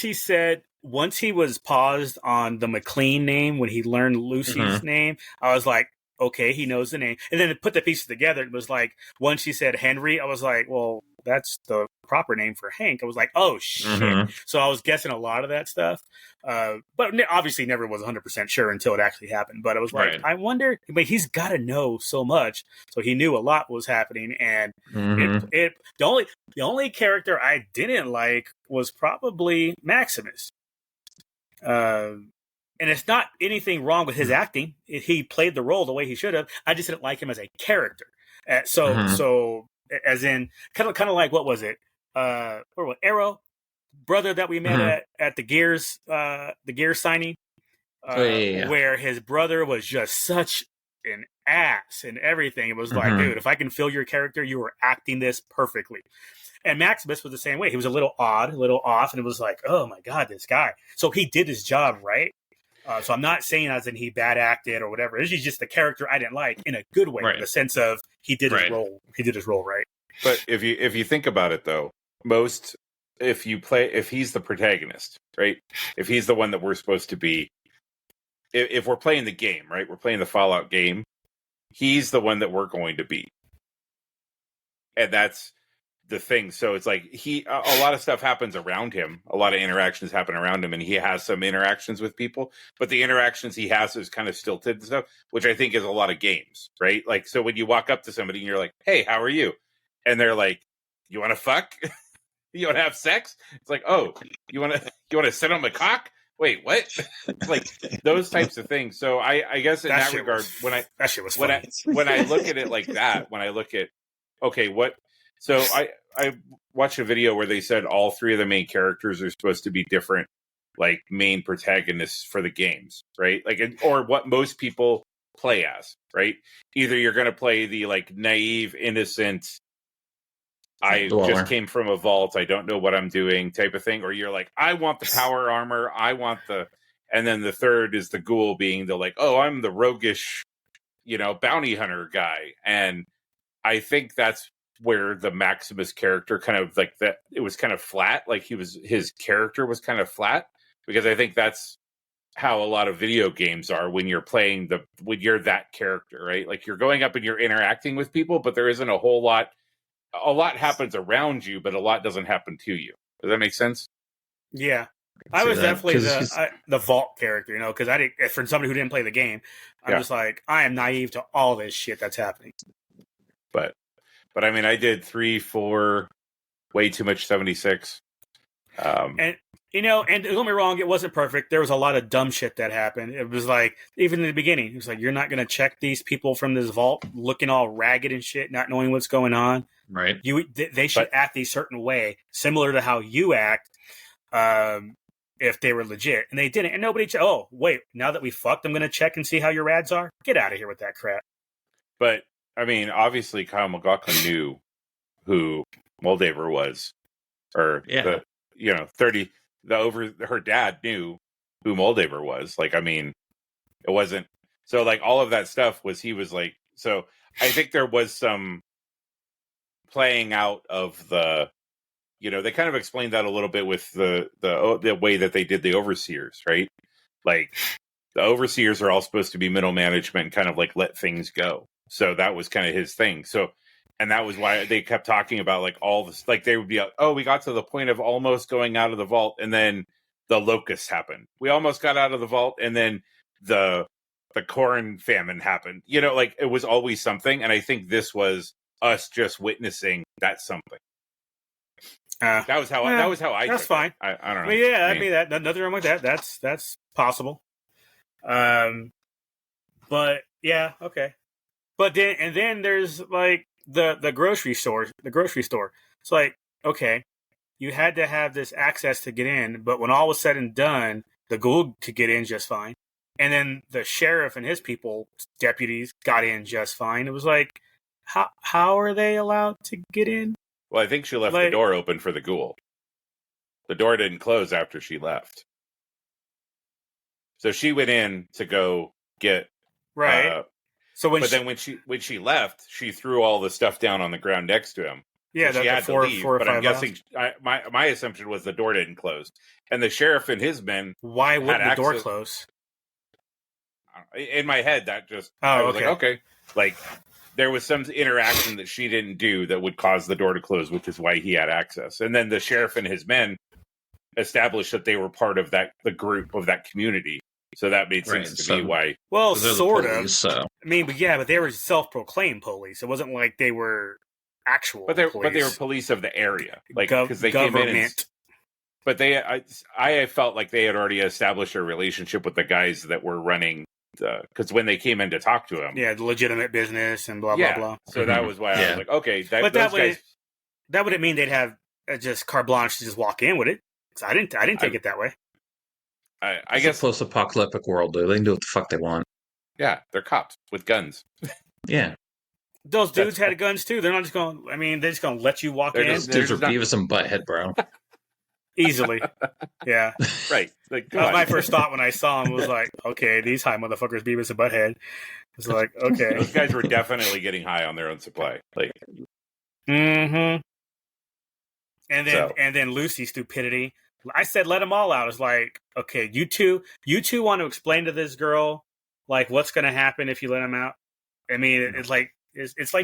he was paused on the McLean name when he learned Lucy's name, I was like, okay, he knows the name. And then to put the pieces together, it was like, once she said Henry, I was like, well, that's the proper name for Hank. I was like, oh, shit. So I was guessing a lot of that stuff. But obviously never was 100% sure until it actually happened. But I was like, I wonder, but he's got to know so much. So he knew a lot was happening. And the only character I didn't like was probably Maximus. And it's not anything wrong with his acting. He played the role the way he should have. I just didn't like him as a character. So as in kind of like, what was it? Arrow, brother that we met at the Gears signing, where his brother was just such an ass and everything. It was like, dude, if I can feel your character, you were acting this perfectly. And Maximus was the same way. He was a little odd, a little off, and it was like, oh my God, this guy. So he did his job right. So I'm not saying as in he bad acted or whatever. It's just the character I didn't like in a good way, in the sense of he did his role. He did his role right. But if you think about it though, if he's the protagonist, right? If he's the one that we're supposed to be, if we're playing the game, right? We're playing the Fallout game. He's the one that we're going to be, and that's the thing. So it's like a lot of stuff happens around him. A lot of interactions happen around him, and he has some interactions with people. But the interactions he has is kind of stilted and stuff, which I think is a lot of games, right? Like, so when you walk up to somebody and you're like, "Hey, how are you?" and they're like, "You want to fuck? You want to have sex?" It's like, "Oh, you want to sit on my cock?" Wait, what? Like those types of things. So I guess in that regard, when I look at it like that, when I look at what. So I watched a video where they said all three of the main characters are supposed to be different, like main protagonists for the games, right? Like, or what most people play as, right? Either you're going to play the like naive, innocent, I just came from a vault, I don't know what I'm doing type of thing, or you're like, I want the power armor, I want the And then the third is the ghoul being the like, oh, I'm the roguish, bounty hunter guy. And I think that's where the Maximus character kind of like that, it was kind of flat. Like his character was kind of flat, because I think that's how a lot of video games are when you're playing when you're that character, right? Like you're going up and you're interacting with people, but there isn't a lot happens around you, but a lot doesn't happen to you. Does that make sense? Yeah. I was definitely the Vault character, because I didn't, for somebody who didn't play the game, I'm just like, I am naive to all this shit that's happening. But I mean, I did 3, 4, way too much 76. And don't get me wrong, it wasn't perfect. There was a lot of dumb shit that happened. It was like, even in the beginning, it was like, you're not going to check these people from this vault looking all ragged and shit, not knowing what's going on. Right. They should act a certain way, similar to how you act, if they were legit. And they didn't. And nobody, oh, wait, now that we fucked, I'm going to check and see how your ads are? Get out of here with that crap. But, I mean, obviously Kyle MacLachlan knew who Moldaver was. Or, her dad knew who Moldaver was. Like, I mean, it wasn't, so like all of that stuff he was like, so I think there was some playing out of the, they kind of explained that a little bit with the way that they did the overseers, right? Like the overseers are all supposed to be middle management and kind of like let things go. So that was kind of his thing. So, and that was why they kept talking about like all this, like they would be like, oh, we got to the point of almost going out of the vault, and then the locusts happened. We almost got out of the vault, and then the corn famine happened. Like it was always something. And I think this was us just witnessing that something. That was how I. That's fine. I don't know. I mean, yeah, I mean that nothing wrong with that. That's possible. But yeah, okay. But then there's like the grocery store. The grocery store. It's like, okay, you had to have this access to get in, but when all was said and done, the ghoul could get in just fine, and then the sheriff and his deputies got in just fine. It was like, how are they allowed to get in? Well, I think she left the door open for the ghoul. The door didn't close after she left. So she went in to go get... Right. Then when she left, she threw all the stuff down on the ground next to him. Yeah, so she had to leave, but I'm guessing... my assumption was the door didn't close. And the sheriff and his men... Why wouldn't the door close? In my head, that just... I was like, okay. Like... There was some interaction that she didn't do that would cause the door to close, which is why he had access. And then the sheriff and his men established that they were part of the group of that community. So that made sense to me why. Well, sort of. So. I mean, but they were self-proclaimed police. It wasn't like they were actual police. But they were police of the area. Like, because they came in but I felt like they had already established a relationship with the guys that were running. Because when they came in to talk to him, the legitimate business and blah blah blah. So that was why I was like, okay, that wouldn't mean they'd have just carte blanche to just walk in, would it? I didn't take it that way. I guess post-apocalyptic world, dude. They can do what the fuck they want. Yeah, they're cops with guns. Yeah, those dudes had guns too. They're not just going. I mean, they're just going to let you walk in. Those dudes are Beavis and Butthead, bro. Easily. Yeah. Right. Like, that was my first thought when I saw him was like, okay, these high motherfuckers, Beavis and Butthead. It's like, okay. Those guys were definitely getting high on their own supply. Like, mm-hmm. And then Lucy's stupidity. I said, let them all out. It's like, okay, you two want to explain to this girl, like, what's going to happen if you let them out? I mean, it's like,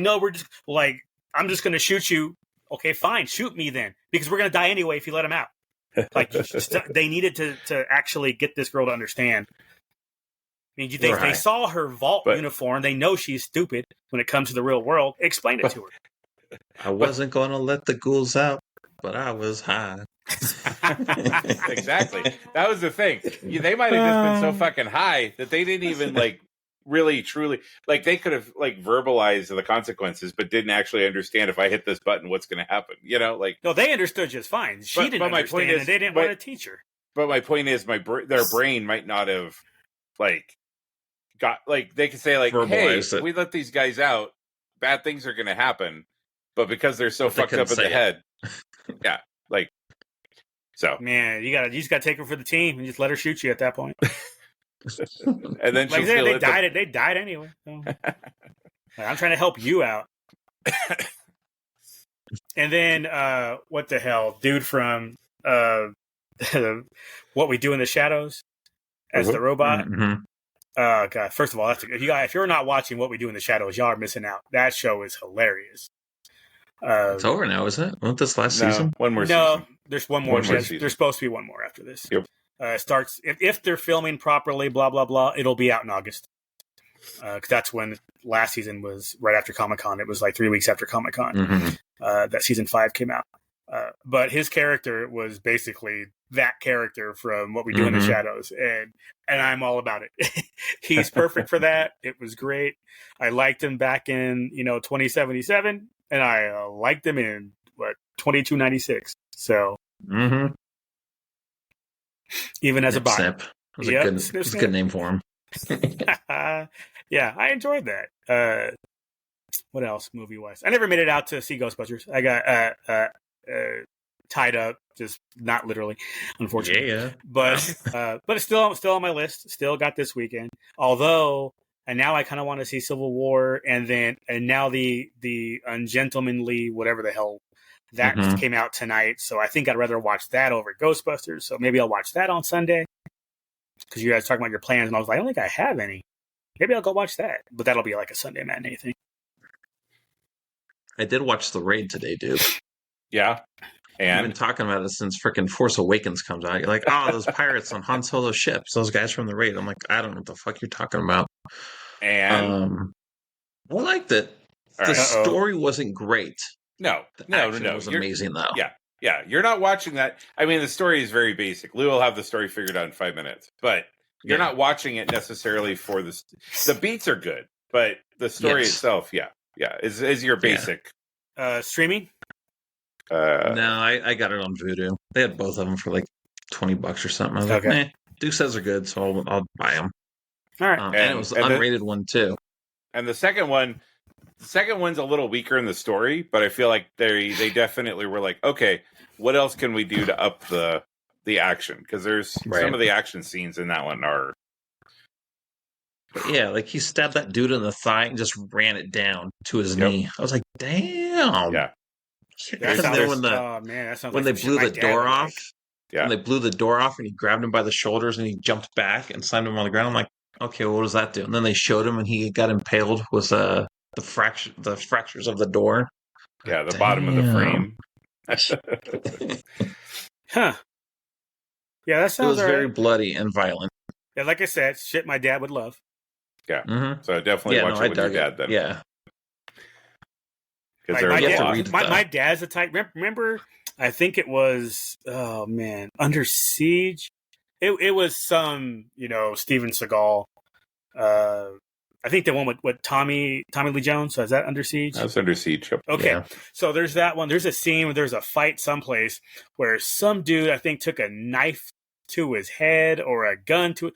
no, we're just like, I'm just going to shoot you. Okay, fine, shoot me then, because we're going to die anyway if you let them out. Like, they needed to actually get this girl to understand. I mean, they saw her vault uniform. They know she's stupid when it comes to the real world. Explain it to her. I wasn't going to let the ghouls out, but I was high. Exactly. That was the thing. They might have just been so fucking high that they didn't even, like, really, truly... Like, they could have, like, verbalized the consequences, but didn't actually understand, if I hit this button, what's going to happen. Like... No, they understood just fine. She didn't understand, and they didn't want to teach her. But my point is, their brain might not have, like... got, like, they could say, like, hey, we let these guys out, bad things are going to happen, but because they're so fucked up in the head... Yeah, like... So man, you just gotta take her for the team and just let her shoot you at that point. And then like they died anyway. So. I'm trying to help you out. And then what the hell, dude from What We Do in the Shadows as the robot. Mm-hmm. God, first of all, if you're not watching What We Do in the Shadows, y'all are missing out. That show is hilarious. It's over now, isn't it? Wasn't this last season? One more season. No, there's one more. Season. There's supposed to be one more after this. Yep. It starts if they're filming properly, blah blah blah. It'll be out in August. Because that's when last season was, right after Comic-Con. It was like 3 weeks after Comic-Con that season 5 came out. But his character was basically that character from What We Do in the Shadows, and I'm all about it. He's perfect for that. It was great. I liked him back in 2077, and I liked him in 2296. So even as a bot, Snip. It was a good name for him. Yeah, I enjoyed that. What else movie wise? I never made it out to see Ghostbusters. I got tied up, just not literally, unfortunately. Yeah. But it's still on my list. Still got this weekend. Although, and now I kind of want to see Civil War, and now the Ungentlemanly, whatever the hell that came out tonight. So I think I'd rather watch that over Ghostbusters. So maybe I'll watch that on Sunday. Because you guys talking about your plans, and I was like, I don't think I have any. Maybe I'll go watch that, but that'll be like a Sunday matinee thing. I did watch The Raid today, dude. Yeah, and I've been talking about it since freaking Force Awakens comes out. You're like, oh, those pirates on Han Solo's ships, those guys from The Raid. I'm like, I don't know what the fuck you're talking about. And I liked it. The story wasn't great. No. It was amazing though. Yeah, you're not watching that. I mean, the story is very basic. Lou will have the story figured out in 5 minutes, but you're not watching it necessarily for the beats are good, but the story itself, is your basic. Streaming? No, I got it on Vudu. They had both of them for like $20 or something. I was like, Duke says they're good, so I'll buy them. All right, and it was an unrated one too. And the second one's a little weaker in the story, but I feel like they definitely were like, okay, what else can we do to up the action? Because there's some of the action scenes in that one are. But yeah, like he stabbed that dude in the thigh and just ran it down to his knee. I was like, damn. Yeah. When they blew the door off. Yeah. When they blew the door off and he grabbed him by the shoulders and he jumped back and slammed him on the ground. I'm like, okay, well, what does that do? And then they showed him and he got impaled with the fractures of the door. Yeah, the bottom of the frame. Huh. Yeah, that sounds. It was very bloody and violent. Yeah, like I said, shit my dad would love. Yeah. So I definitely watch it with your dad then. Yeah. My dad's the type. Remember, I think it was. Oh man, Under Siege. It was some Steven Seagal. I think the one with Tommy Lee Jones. So is that Under Siege? That was Under Siege. Okay, yeah. So there's that one. There's a scene where there's a fight someplace where some dude, I think, took a knife to his head or a gun to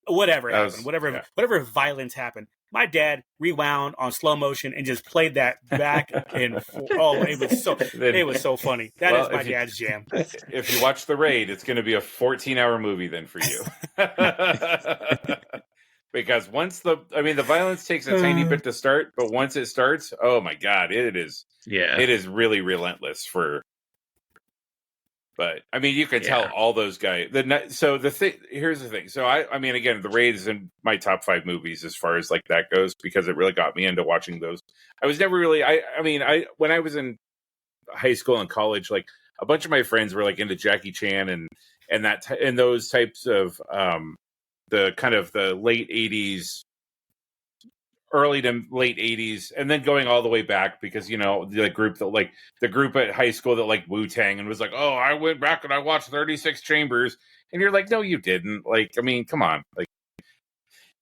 whatever happened. Whatever violence happened. My dad rewound on slow motion and just played that back and forth. Oh, it was so funny. That is my dad's jam. If you watch The Raid, it's going to be a 14-hour movie then for you. Because the violence takes a tiny bit to start, but once it starts, oh my God, it is really relentless But I mean, you can tell all those guys. Here's the thing. So I mean, again, The Raid is in my top 5 movies as far as like that goes because it really got me into watching those. I was never really. When I was in high school and college, like a bunch of my friends were like into Jackie Chan and those types of the kind of the late 80s. Early to late 80s, and then going all the way back because the group at high school that like Wu-Tang and was like, oh, I went back and I watched 36 Chambers, and you're like, no, you didn't. Like, I mean, come on, like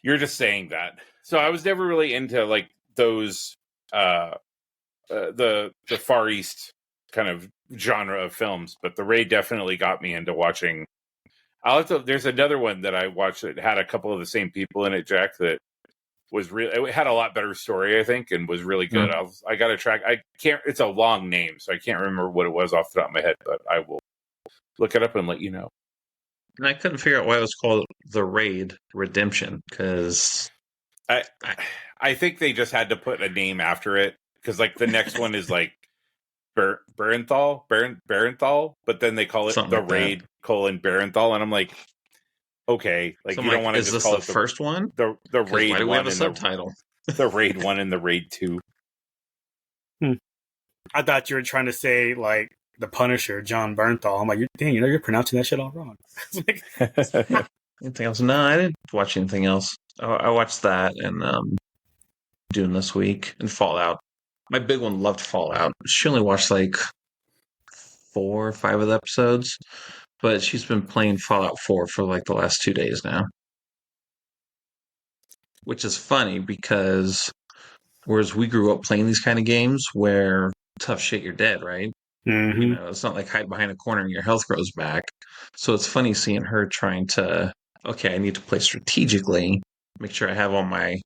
you're just saying that. So I was never really into like those the Far East kind of genre of films, but The Raid definitely got me into watching. There's another one that I watched that had a couple of the same people in it, Jack, that it had a lot better story, I think, and was really good. I got to track. I can't. It's a long name, so I can't remember what it was off the top of my head. But I will look it up and let you know. And I couldn't figure out why it was called The Raid Redemption, because I think they just had to put a name after it, because like the next one is like Barenthal, but then they call it something The like Raid that. Barenthal, and I'm like, okay, like So you don't want to is just this call the it first one? the Raid why do we one have a and subtitle? the Raid 1 and the Raid 2. I thought you were trying to say like the Punisher, John Bernthal. I'm like, dang, you're pronouncing that shit all wrong. Anything else? No, I didn't watch anything else. I watched that and Dune this week and Fallout. My big one loved Fallout. She only watched like 4 or 5 of the episodes, but she's been playing Fallout 4 for like the last 2 days now. Which is funny because whereas we grew up playing these kind of games where tough shit, you're dead, right? Mm-hmm. You know, it's not like hide behind a corner and your health grows back. So it's funny seeing her trying to, okay, I need to play strategically, make sure I have all my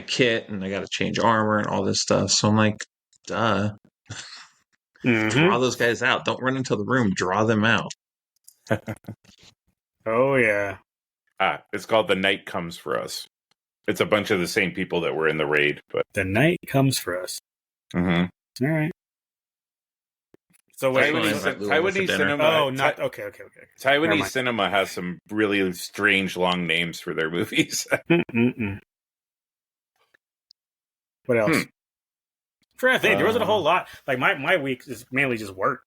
kit and I got to change armor and all this stuff. So I'm like, duh. Draw those guys out. Don't run into the room. Draw them out. Oh, yeah. It's called The Night Comes for Us. It's a bunch of the same people that were in the raid, but The Night Comes for Us. Mm-hmm. All right. So wait, Taiwanese cinema. Oh, not okay. Taiwanese cinema has some really strange long names for their movies. What else? For I think there wasn't a whole lot. Like my week is mainly just work.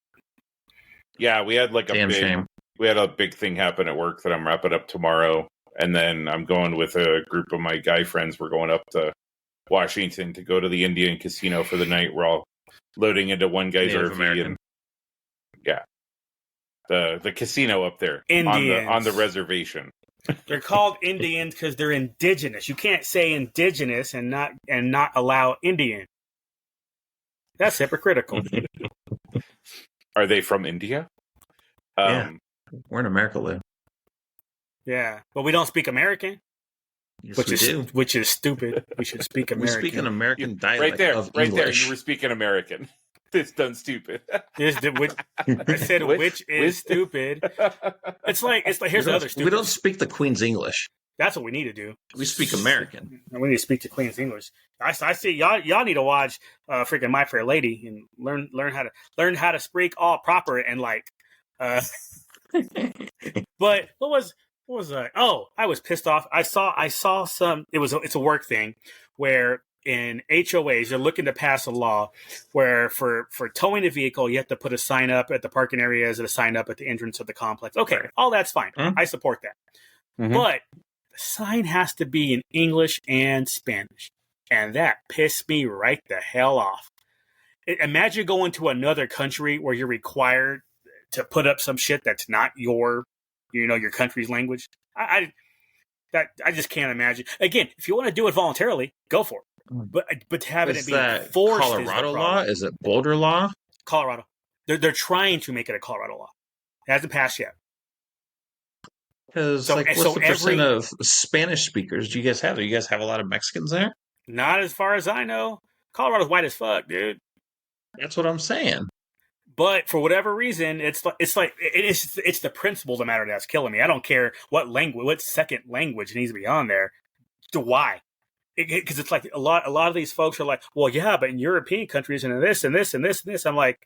Yeah, we had like we had a big thing happen at work that I'm wrapping up tomorrow, and then I'm going with a group of my guy friends. We're going up to Washington to go to the Indian casino for the night. We're all loading into one guy's Native RV American. and the casino up there on the reservation. They're called Indians because they're indigenous. You can't say indigenous and not allow Indian. That's hypocritical. Are they from India? Yeah. We're in America, Lou. Yeah, but we don't speak American. Yes, which is stupid. We should speak American. We speak an American dialect of right English. there. You were speaking American. It's done stupid. I said which is stupid. It's like here's another stupid. We don't speak the Queen's English. That's what we need to do. We speak American. We need to speak the Queen's English. I see y'all need to watch freaking My Fair Lady and learn how to speak all proper and like. But what was that? Oh, I was pissed off. I saw some. It's a work thing where in HOAs they're looking to pass a law where for towing a vehicle you have to put a sign up at the parking areas and a sign up at the entrance of the complex. Okay, all that's fine. I support that. But the sign has to be in English and Spanish, and that pissed me right the hell off. Imagine going to another country where you're required to put up some shit that's not your country's language. I just can't imagine. Again, if you want to do it voluntarily, go for it. But having it be enforced Colorado law? Is it Boulder law? Colorado. They're trying to make it a Colorado law. It hasn't passed yet. Because what's the percent of Spanish speakers do you guys have? Do you guys have a lot of Mexicans there? Not as far as I know. Colorado's white as fuck, dude. That's what I'm saying. But for whatever reason, it's the principle of the matter that's killing me. I don't care what second language needs to be on there. Why? Because it's like a lot of these folks are like, well, yeah, but in European countries and this and this and this and this, I'm like,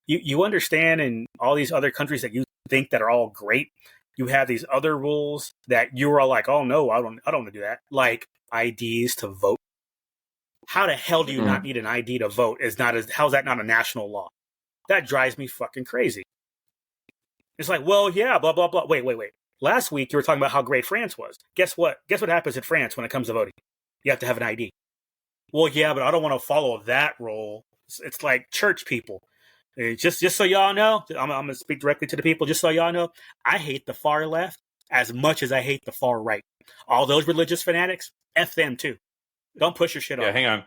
you understand in all these other countries that you think that are all great, you have these other rules that you are like, oh no, I don't want to do that. Like IDs to vote. How the hell do you not need an ID to vote? How's that not a national law? That drives me fucking crazy. It's like, well, yeah, blah, blah, blah. Wait. Last week, you were talking about how great France was. Guess what? Guess what happens in France when it comes to voting? You have to have an ID. Well, yeah, but I don't want to follow that rule. It's like church people. Just so y'all know, I'm going to speak directly to the people. Just so y'all know, I hate the far left as much as I hate the far right. All those religious fanatics, F them too. Don't push your shit on. Yeah, hang on.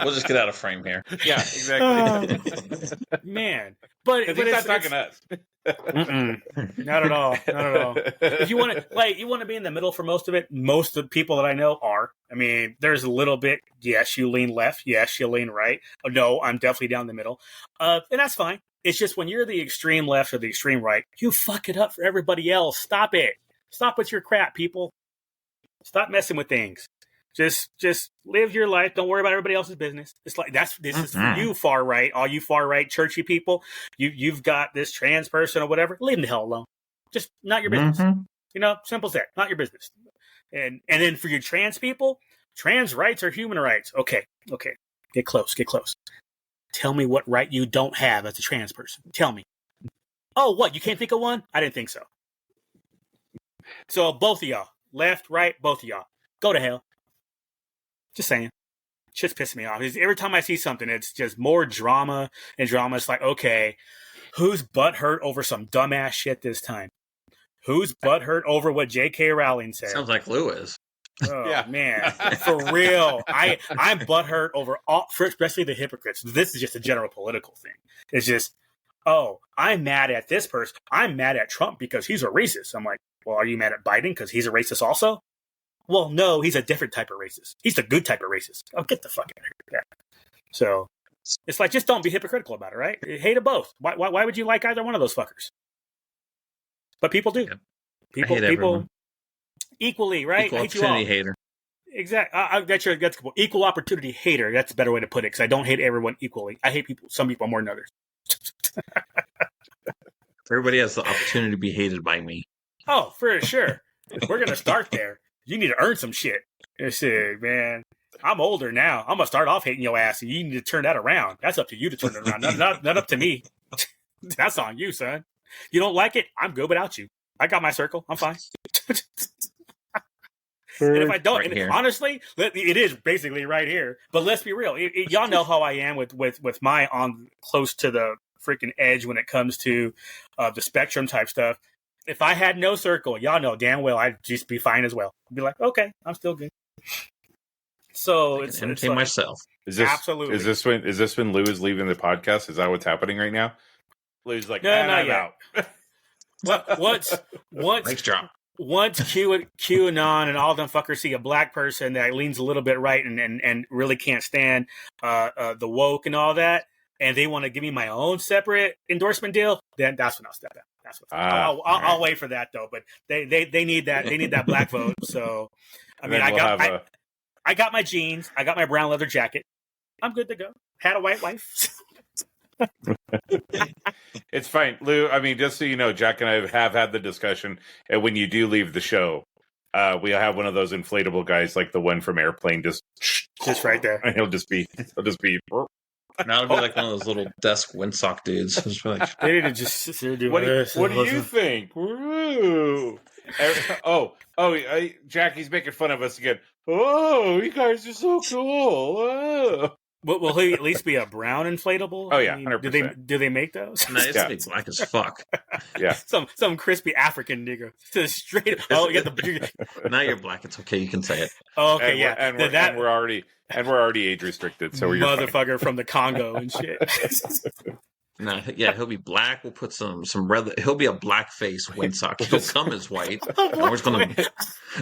We'll just get out of frame here. Yeah, exactly. Man, but he's not talking to us. Not at all. If you want to be in the middle for most of it. Most of the people that I know are. I mean, there's a little bit. Yes, you lean left. Yes, you lean right. No, I'm definitely down the middle. And that's fine. It's just when you're the extreme left or the extreme right, you fuck it up for everybody else. Stop it. Stop with your crap, people. Stop messing with things. Just live your life. Don't worry about everybody else's business. It's like this is for you, far right, all you far right churchy people. You've got this trans person or whatever. Leave them the hell alone. Just not your business. Simple as that. Not your business. And then for your trans people, trans rights are human rights. Okay. Get close. Tell me what right you don't have as a trans person. Tell me. Oh, what? You can't think of one? I didn't think so. So both of y'all, left, right, both of y'all, go to hell. Just saying. Shit's pissing me off. Every time I see something, it's just more drama and drama. It's like, okay, who's butthurt over some dumbass shit this time? Who's butthurt over what J.K. Rowling said? Sounds like Lewis. Oh, yeah. Man, for real. I'm butthurt over especially the hypocrites. This is just a general political thing. It's just, I'm mad at this person. I'm mad at Trump because he's a racist. I'm like, well, are you mad at Biden because he's a racist also? Well, no, he's a different type of racist. He's the good type of racist. Oh, get the fuck out of here. Yeah. So it's like, just don't be hypocritical about it, right? Hate them both. Why would you like either one of those fuckers? But people do. Yeah. People equally, right? Equal opportunity hater. Exactly. That's cool. Equal opportunity hater. That's a better way to put it, because I don't hate everyone equally. I hate some people more than others. Everybody has the opportunity to be hated by me. Oh, for sure. We're going to start there. You need to earn some shit. Shit, man. I'm older now. I'm going to start off hating your ass, and you need to turn that around. That's up to you to turn it around. Not up to me. That's on you, son. You don't like it? I'm good without you. I got my circle. I'm fine. And if I don't, honestly, it is basically right here. But let's be real. Y'all know how I am with my on close to the freaking edge when it comes to the spectrum type stuff. If I had no circle, y'all know damn well I'd just be fine as well. I'd be like, okay, I'm still good. So it's entertain myself. Absolutely. Is this when Lou is leaving the podcast? Is that what's happening right now? Lou's like, no, not yet. Once QAnon and all them fuckers see a black person that leans a little bit right and really can't stand the woke and all that, and they want to give me my own separate endorsement deal, then that's when I'll step out. That's what I'll wait for that though. But they need that black vote. So I mean, I got my jeans, I got my brown leather jacket. I'm good to go. Had a white wife. It's fine, Lou. I mean, just so you know, Jack and I have had the discussion, and when you do leave the show, we'll have one of those inflatable guys, like the one from Airplane, just right there. And he'll just be. Now it'll be like one of those little desk windsock dudes. Just like, they need to just sit there doing what do you think? Woo! Jackie's making fun of us again. Oh, you guys are so cool. Oh. Will he at least be a brown inflatable? Oh yeah, 100%. Do they make those? No, it's gonna be black as fuck. Yeah, some crispy African nigga to straight. Oh, you got the. Now you're black. It's okay. You can say it. Oh, okay, and we're already age restricted. So we're motherfucker from the Congo and shit. No, yeah, he'll be black. We'll put some red. He'll be a blackface windsock. He'll come as white. We're just gonna.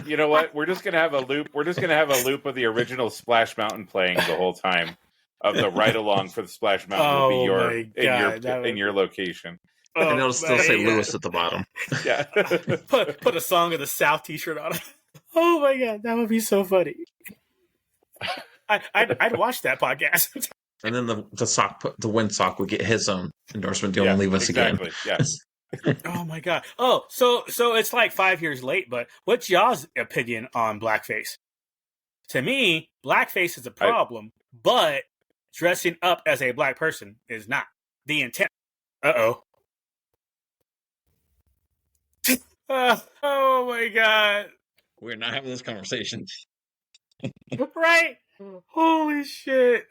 You know what? We're just gonna have a loop. We're just gonna have a loop of the original Splash Mountain playing the whole time. Of the ride along for the Splash Mountain will be in your location. And it'll still say Lewis at the bottom. Yeah. put a Song of the South t-shirt on it. Oh my god, that would be so funny. I'd watch that podcast. And then the windsock would get his own endorsement deal and leave us again. Yes. Oh my god. Oh, so it's like 5 years late, but what's y'all's opinion on blackface? To me, blackface is a problem, but dressing up as a black person is not the intent. Oh my god. We're not having this conversation. Right? Holy shit.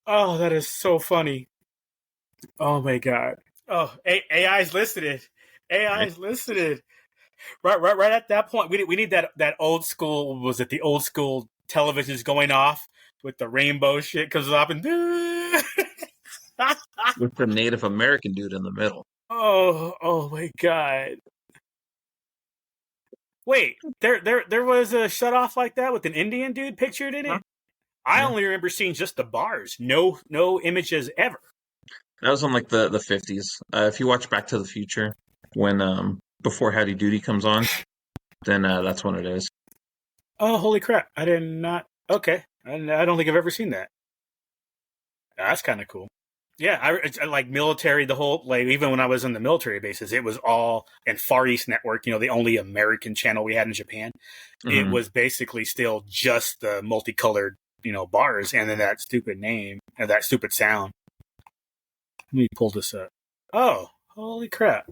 Oh, that is so funny. Oh my god. Oh, AI's listening. AI's listening. Right at that point, we need that old school. Was it the old school televisions going off with the rainbow shit comes up and with the Native American dude in the middle. Oh my god. Wait, there was a shut off like that with an Indian dude pictured in it? Huh? I only remember seeing just the bars. No images ever. That was on like the 50s. If you watch Back to the Future, when before Howdy Doody comes on, then that's when it is. Oh, holy crap! I did not. Okay, I don't think I've ever seen that. That's kind of cool. Yeah, I like military. The whole like even when I was in the military bases, it was all in Far East Network. The only American channel we had in Japan. Mm-hmm. It was basically still just the multicolored bars, and then that stupid name and that stupid sound. Let me pull this up. Oh, holy crap!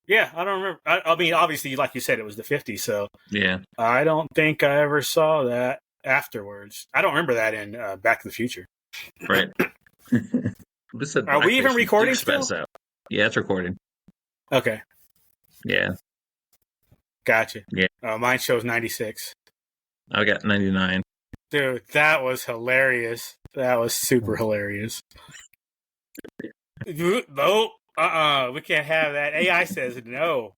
Yeah, I don't remember. I mean, obviously, like you said, it was the 50s, so yeah. I don't think I ever saw that afterwards. I don't remember that in Back to the Future. Right. Are we even recording still? Yeah, it's recording. Okay. Yeah. Gotcha. Yeah. Mine shows 96. I got 99. Dude, that was hilarious. That was super hilarious. Nope. We can't have that. AI says no.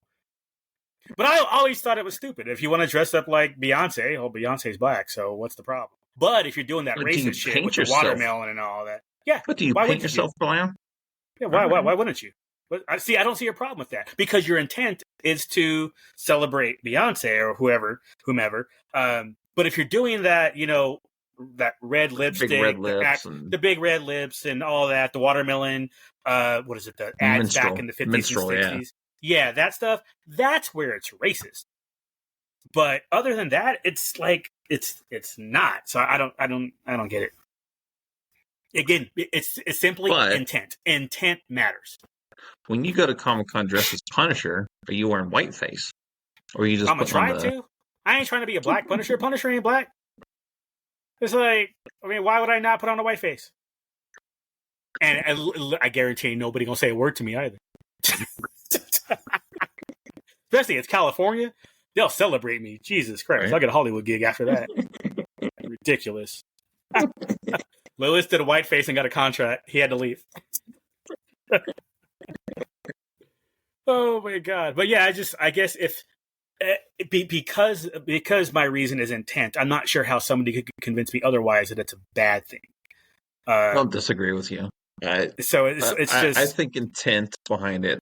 But I always thought it was stupid. If you want to dress up like Beyonce, Beyonce's black, so what's the problem? But if you're doing that racist shit with the watermelon and all that, yeah. But do you paint yourself brown? Yeah, why wouldn't you? But I don't see a problem with that because your intent is to celebrate Beyonce or whomever. But if you're doing that, that red lipstick, the big red lips and all that, the watermelon, what is it? The ads back in the 50s and 60s. Yeah, that stuff. That's where it's racist. But other than that, it's like it's not. So I don't get it. Again, it's simply intent. Intent matters. When you go to Comic-Con dressed as Punisher, are you wearing whiteface? Or are you just I'm trying to. I ain't trying to be a black Punisher. Punisher ain't black. It's like, I mean, why would I not put on a white face? And I guarantee nobody gonna say a word to me either. Especially it's California. They'll celebrate me. Jesus Christ. Right. I'll get a Hollywood gig after that. Ridiculous. Lewis did a white face and got a contract. He had to leave. Oh my God. But yeah, I guess if because my reason is intent, I'm not sure how somebody could convince me otherwise that it's a bad thing. I don't disagree with you. So it's just. I think intent behind it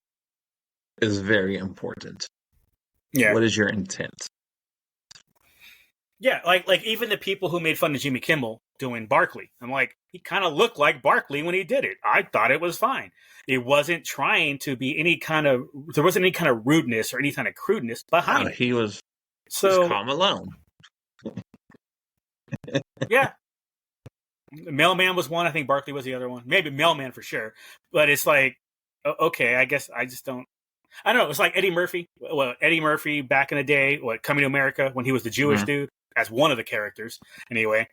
is very important. Yeah. What is your intent? Yeah, like even the people who made fun of Jimmy Kimmel doing Barkley, I'm like, he kind of looked like Barkley when he did it. I thought it was fine. It wasn't trying to be there wasn't any kind of rudeness or any kind of crudeness behind it. He was calm alone. Yeah. Mailman was one. I think Barkley was the other one. Maybe Mailman for sure. But it's like, okay, I guess I just don't. I don't know. It's like Eddie Murphy. Well, Eddie Murphy back in the day, Coming to America, when he was the Jewish dude as one of the characters. Anyway,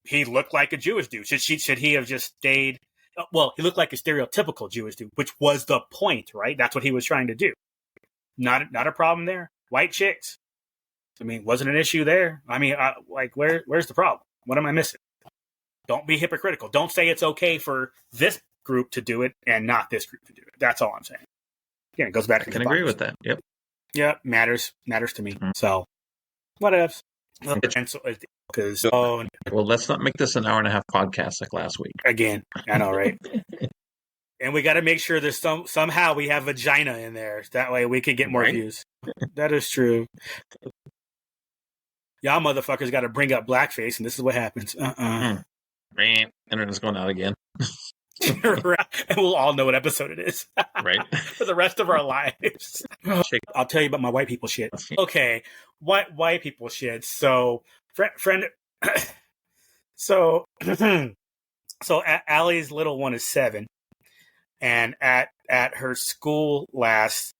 he looked like a Jewish dude. Should he have just stayed? Well, he looked like a stereotypical Jewish dude, which was the point, right? That's what he was trying to do. Not a problem there. White chicks. I mean, wasn't an issue there. I mean, where's the problem? What am I missing? Don't be hypocritical. Don't say it's okay for this group to do it and not this group to do it. That's all I'm saying. Yeah, it goes back to I can agree with that. Yep. Yeah, matters to me. Mm-hmm. So, what else? Well, let's not make this an hour-and-a-half podcast like last week. Again, I know, right? And we got to make sure there's somehow we have vagina in there. That way we can get more views. That is true. Y'all motherfuckers got to bring up blackface, and this is what happens. Internet's going out again. And we'll all know what episode it is. Right. For the rest of our lives. I'll tell you about my white people shit. Okay. White people shit. So, friend. So Allie's little one is 7. And at her school last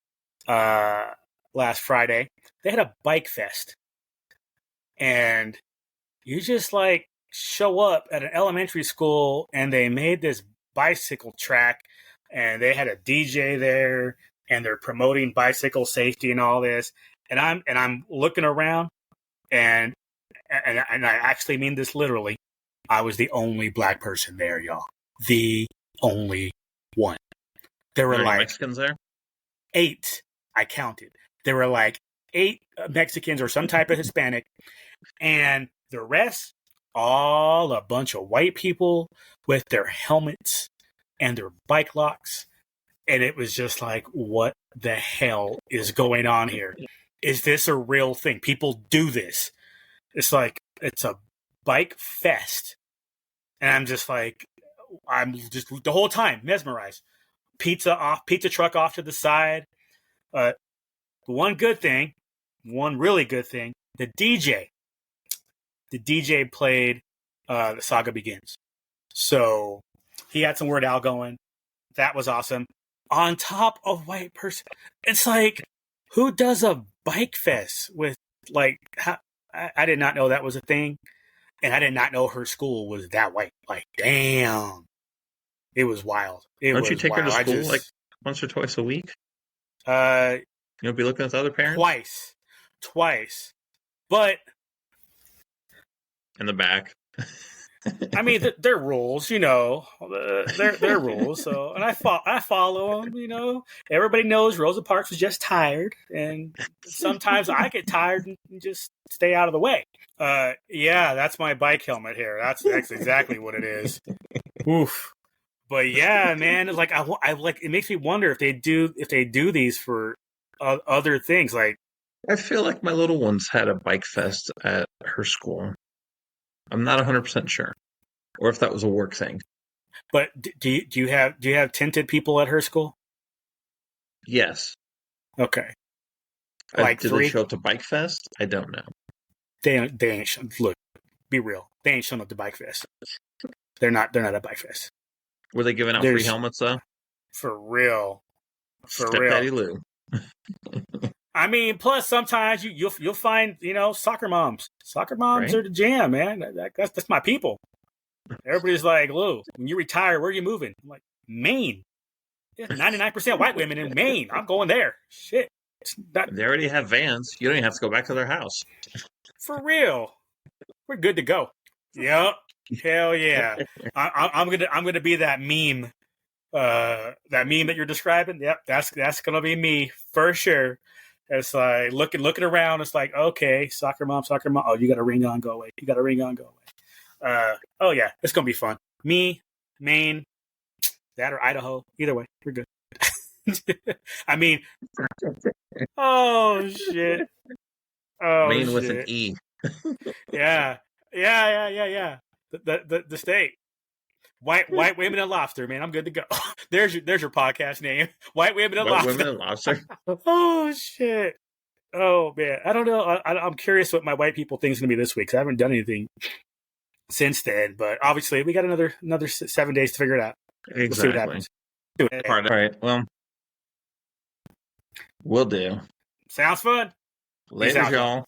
Friday, they had a bike fest. And you just show up at an elementary school and they made this bicycle track and they had a DJ there and they're promoting bicycle safety and all this. And I'm looking around and I actually mean this literally. I was the only black person there, y'all. The only one. There were Mexicans there? 8. I counted. There were 8 Mexicans or some type of Hispanic, and the rest, all a bunch of white people with their helmets and their bike locks. And it was just like, what the hell is going on here? Is this a real thing? People do this. It's like, it's a bike fest. And I'm just the whole time mesmerized. Pizza truck off to the side. One really good thing, the DJ played The Saga Begins. So he had some Weird Al going. That was awesome. On top of white person. It's like, who does a bike fest with, like, I did not know that was a thing. And I did not know her school was that white. Like, damn. It was wild. Don't you take her to school like once or twice a week? You'll be looking at the other parents? Twice. But in the back. I mean, they're rules, they're rules. So, and I follow them. Everybody knows Rosa Parks was just tired, and sometimes I get tired and just stay out of the way. Yeah, that's my bike helmet here. That's exactly what it is. Oof. But yeah, man, it's like I like. It makes me wonder if they do these for other things. Like, I feel like my little ones had a bike fest at her school. I'm not 100% sure, or if that was a work thing. But do you have tinted people at her school? Yes. Okay. Like, did they show up to Bike Fest? I don't know. They ain't. Look, be real. They ain't showing up to Bike Fest. They're not at Bike Fest. Were they giving out free helmets though? For real. Stepdaddy Lou. I mean, plus sometimes you'll find soccer moms. Soccer moms are the jam, man. That's my people. Everybody's like, Lou, when you retire, where are you moving? I'm like, Maine. 99% white women in Maine. I'm going there. Shit. They already have vans. You don't even have to go back to their house. For real. We're good to go. Yep. Hell yeah. I'm gonna be that meme. That meme that you're describing. Yep, that's gonna be me for sure. It's like looking around. It's like, okay, soccer mom. Oh, you got a ring on, go away. Oh yeah, it's gonna be fun. Me, Maine, that or Idaho. Either way, we're good. I mean, oh shit. Oh, Maine shit. with an E. Yeah. The state. White women and lobster, man. I'm good to go. There's your podcast name. White women and lobster. Women and lobster. Oh shit. Oh man. I don't know. I'm curious what my white people think is gonna be this week. 'Cause I haven't done anything since then. But obviously, we got another 7 days to figure it out. Exactly. We'll see what happens. All right. Well, we'll do. Sounds fun. Later, y'all.